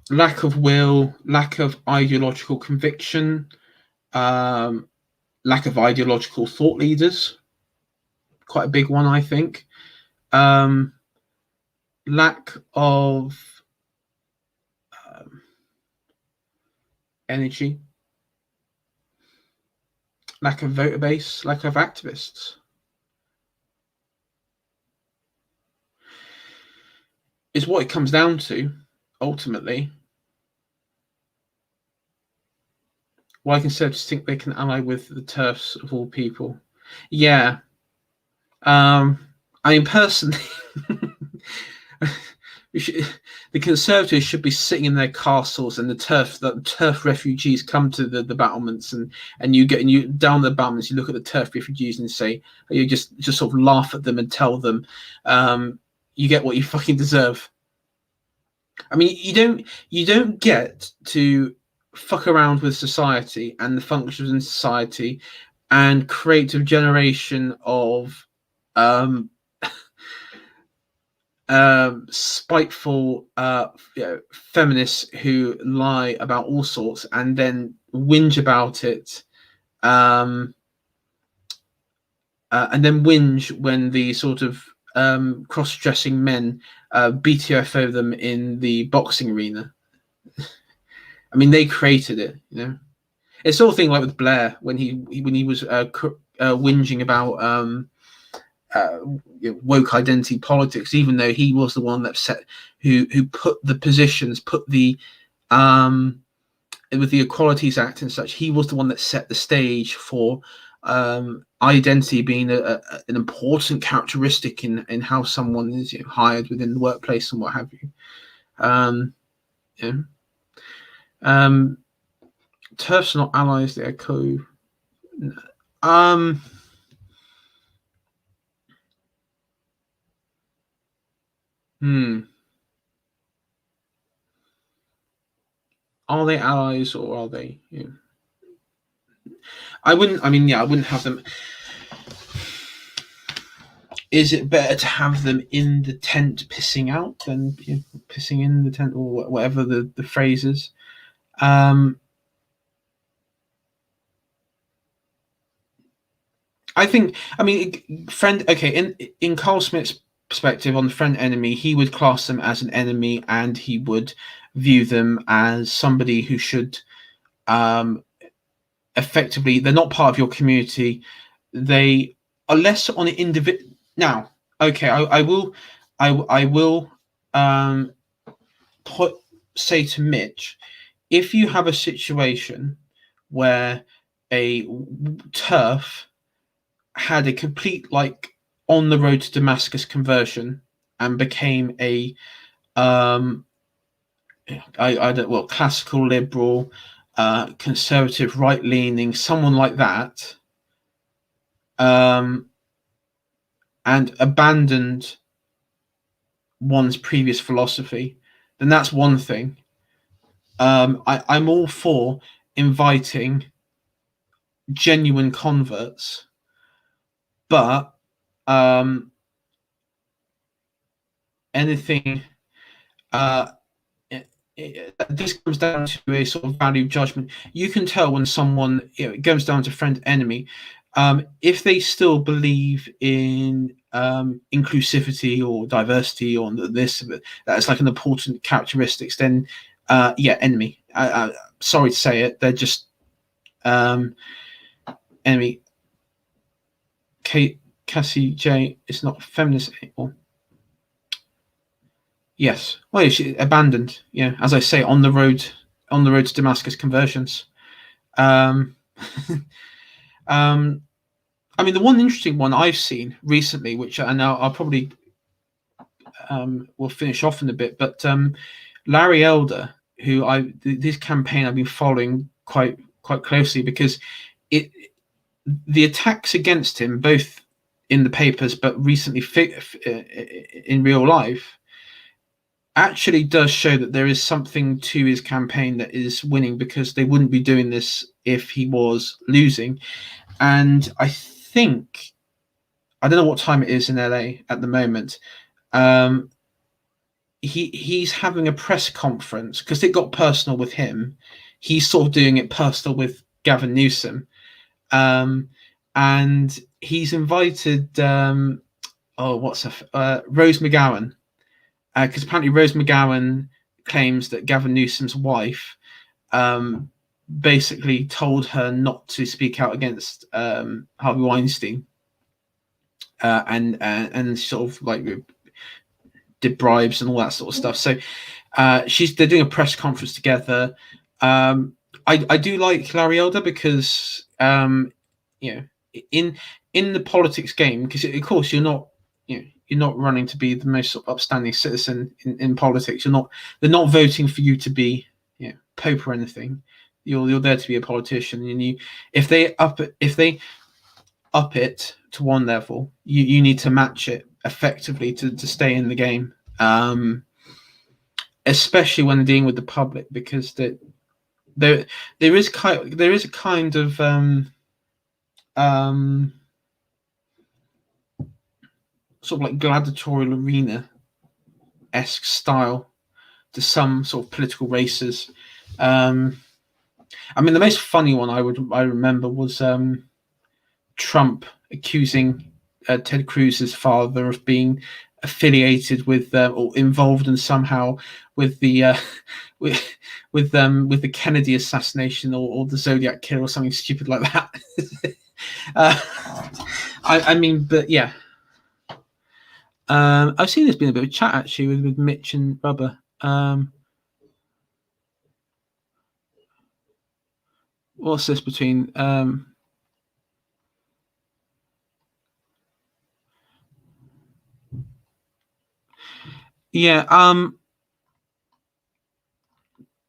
lack of will, lack of ideological conviction, lack of ideological thought leaders. Quite a big one, I think. Lack of energy, lack of voter base, lack of activists. Is what it comes down to, ultimately. Why Conservatives think they can ally with the TERFs of all people? Yeah. Personally, the Conservatives should be sitting in their castles, and the TERF refugees come to the battlements, and you down the battlements, you look at the TERF refugees and say, you just sort of laugh at them and tell them, you get what you fucking deserve. You don't get to fuck around with society and the functions in society and create a generation of spiteful feminists who lie about all sorts and then whinge about it, and then whinge when the sort of cross-dressing men BTFO them in the boxing arena. They created it, It's sort of thing like with Blair when he was whinging about woke identity politics, even though he was the one that who put the positions, put the with the Equalities Act and such. He was the one that set the stage for identity being an important characteristic in how someone is hired within the workplace and what have you. TERFs are not allies; they are co. Are they allies or are they? I wouldn't. I wouldn't have them. Is it better to have them in the tent pissing out than pissing in the tent, or whatever the phrase is? I think. Friend. Okay, in Carl Smith's perspective on the friend enemy, he would class them as an enemy, and he would view them as somebody who should, effectively, they're not part of your community. They are less on an individual. Now, okay, I will say to Mitch, if you have a situation where a TERF had a complete on the road to Damascus conversion and became a classical liberal, conservative, right leaning, someone like that, and abandoned one's previous philosophy, then that's one thing. I'm all for inviting genuine converts, but anything this comes down to a sort of value judgment. You can tell when someone, it goes down to friend enemy, if they still believe in inclusivity or diversity or this, that's like an important characteristics. Then, yeah, enemy. Sorry to say it, they're just enemy. Cassie J is not feminist anymore. Yes. Well, she abandoned. Yeah, as I say, on the road to Damascus conversions. Um, um, I mean, the one interesting one I've seen recently, which I know I'll probably will finish off in a bit, but Larry Elder, who this campaign I've been following quite closely because it the attacks against him, both in the papers but recently in real life, actually does show that there is something to his campaign that is winning, because they wouldn't be doing this if he was losing. And I think, I don't know what time it is in LA at the moment. Um, he's having a press conference because it got personal with him. He's sort of doing it personal with Gavin Newsom, and he's invited Rose McGowan, because apparently Rose McGowan claims that Gavin Newsom's wife basically told her not to speak out against Harvey Weinstein, and sort of like did bribes and all that sort of stuff. So they're doing a press conference together. I do like Larry Elder because you know, in the politics game, because of course you're not running to be the most sort of upstanding citizen in politics. They're not voting for you to be Pope or anything. You're there to be a politician, and if they up it to one level, you need to match it effectively to stay in the game. Especially when dealing with the public, because there is a kind of sort of like gladiatorial arena-esque style to some sort of political races. I mean, the most funny one I remember was Trump accusing Ted Cruz's father of being affiliated with or involved in somehow with the with with the Kennedy assassination, or the Zodiac killer or something stupid like that. I mean, but yeah, I've seen there's been a bit of chat actually with Mitch and Bubba. What's this between? Yeah,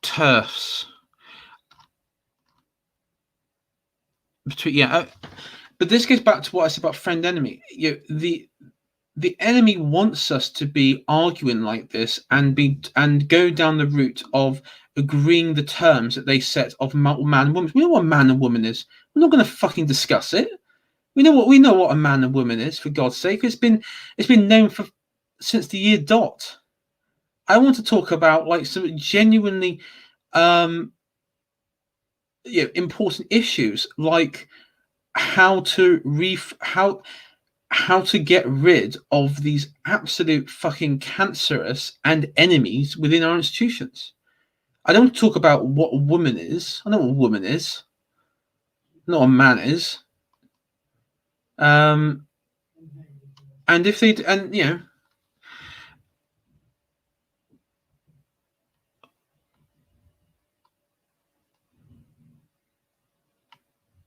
turfs between, yeah, but this goes back to what I said about friend enemy. The enemy wants us to be arguing like this and go down the route of agreeing the terms that they set of man and woman. We know what a man and woman is. We're not going to fucking discuss it. We know what a man and woman is, for God's sake. It's been known for since the year dot. I want to talk about like some genuinely important issues, like how to get rid of these absolute fucking cancerous and enemies within our institutions. I don't talk about what a woman is. I know what a woman is, not a man is. And if they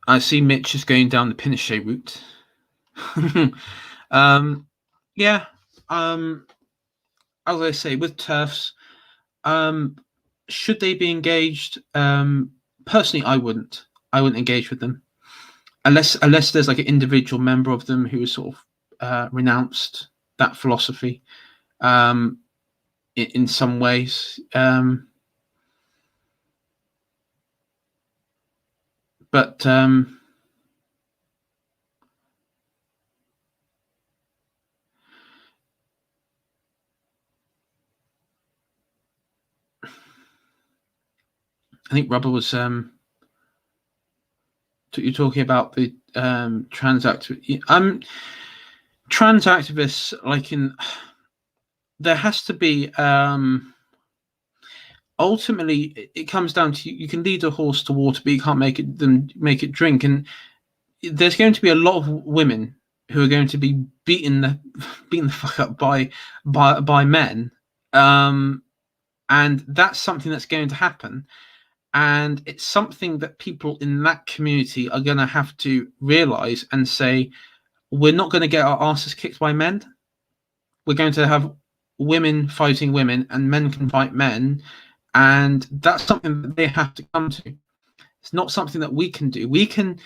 I see Mitch is going down the Pinochet route. Yeah. As I say, with turfs, should they be engaged? Personally, I wouldn't. I wouldn't engage with them unless there's like an individual member of them who has sort of renounced that philosophy in some ways. But I think Rubber was you're talking about the trans activists, like there has to be ultimately it comes down to you can lead a horse to water, but you can't make it drink. And there's going to be a lot of women who are going to be beaten the fuck up by men, and that's something that's going to happen. And it's something that people in that community are going to have to realize and say, we're not going to get our asses kicked by men. We're going to have women fighting women, and men can fight men. And that's something that they have to come to. It's not something that we can do. We can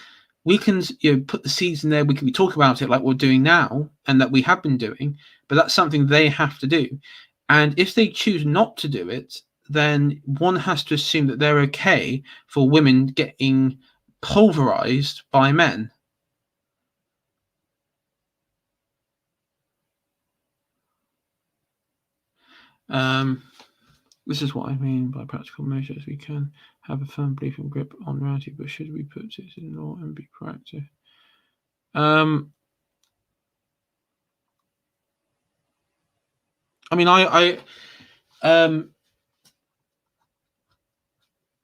put the seeds in there. We talk about it like we're doing now, and that we have been doing. But that's something they have to do. And if they choose not to do it, then one has to assume that they're okay for women getting pulverized by men. This is what I mean by practical measures. We can have a firm belief and grip on reality, but should we put it in law and be proactive? I mean,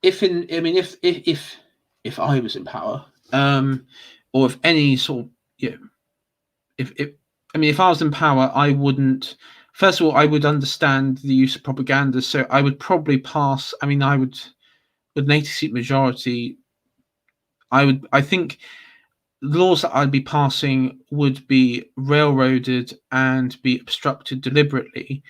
if I was in power, or if any sort of, if I was in power, I wouldn't. First of all, I would understand the use of propaganda, so I would probably pass. I mean, I would, with an 80-seat majority, I think the laws that I'd be passing would be railroaded and be obstructed deliberately.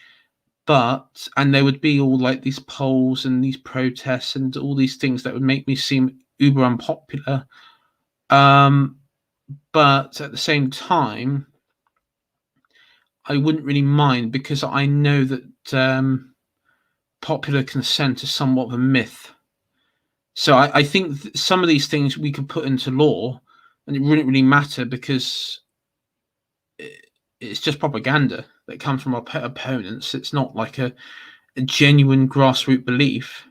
And there would be all like these polls and these protests and all these things that would make me seem uber unpopular. But at the same time, I wouldn't really mind, because I know that popular consent is somewhat of a myth. So I think some of these things we could put into law, and it wouldn't really matter, because it's just propaganda that comes from our opponents. It's not like a genuine grassroots belief.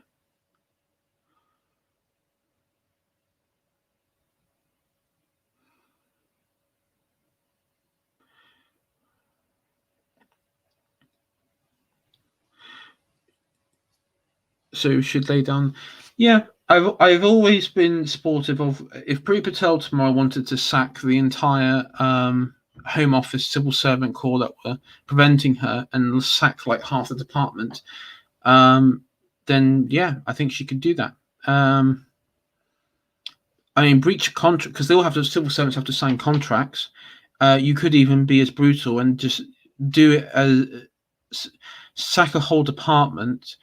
So should lay down. Yeah, I've always been supportive of, if Prabhu Patel tomorrow wanted to sack the entire Home Office civil servant corps that were preventing her, and sack like half the department, then yeah, I think she could do that. I mean, breach of contract, because they all have to, civil servants have to sign contracts. You could even be as brutal and just do it as sack a whole department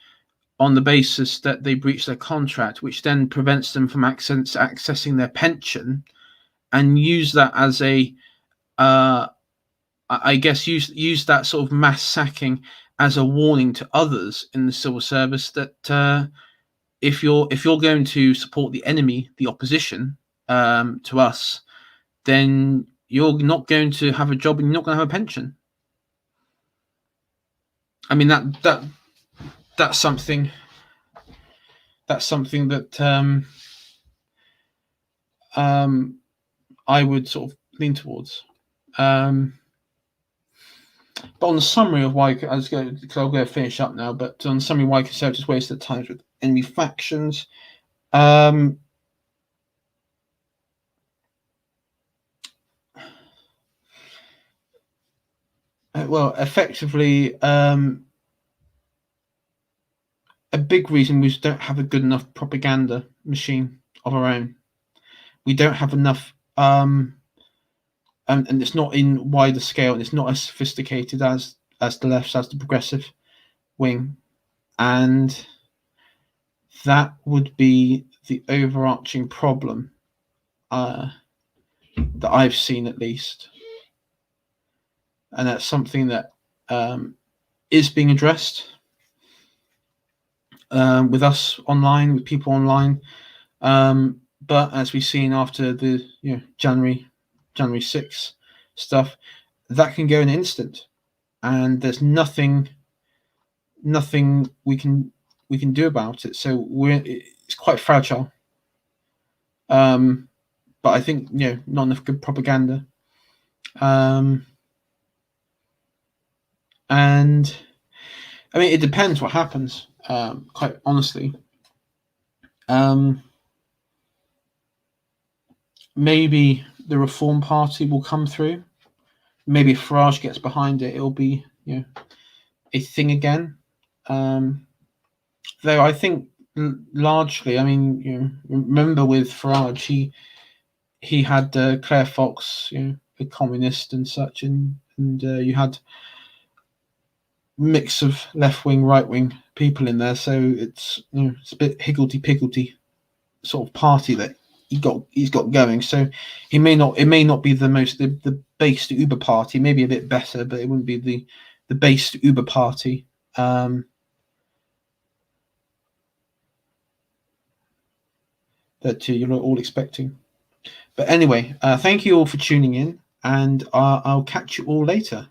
on the basis that they breach their contract, which then prevents them from accessing their pension, and use that as a, I guess, use that sort of mass sacking as a warning to others in the civil service that if you're going to support the enemy, the opposition to us, then you're not going to have a job and you're not going to have a pension. I mean, that's something that I would sort of lean towards. But on the summary of why, because I'll go finish up now, but on the summary of why Conservatives wasted time with enemy factions, well, effectively, a big reason we just don't have a good enough propaganda machine of our own. We don't have enough, and it's not in wider scale, and it's not as sophisticated as the left, as the progressive wing, and that would be the overarching problem that I've seen, at least, and that's something that is being addressed with us online, with people online. But as we've seen after the January 6th stuff, that can go in an instant, and there's nothing we can do about it. So it's quite fragile. But I think not enough good propaganda. And I mean, it depends what happens. Quite honestly, maybe the Reform Party will come through. Maybe if Farage gets behind it, it'll be a thing again. Though I think largely, I mean, remember with Farage, he had Claire Fox, a communist and such, and you had mix of left wing, right wing people in there. So it's it's a bit higgledy piggledy sort of party that he's got going. So it may not be the based Uber party, maybe a bit better, but it wouldn't be the based Uber party. That you're all expecting. But anyway, thank you all for tuning in, and I'll catch you all later.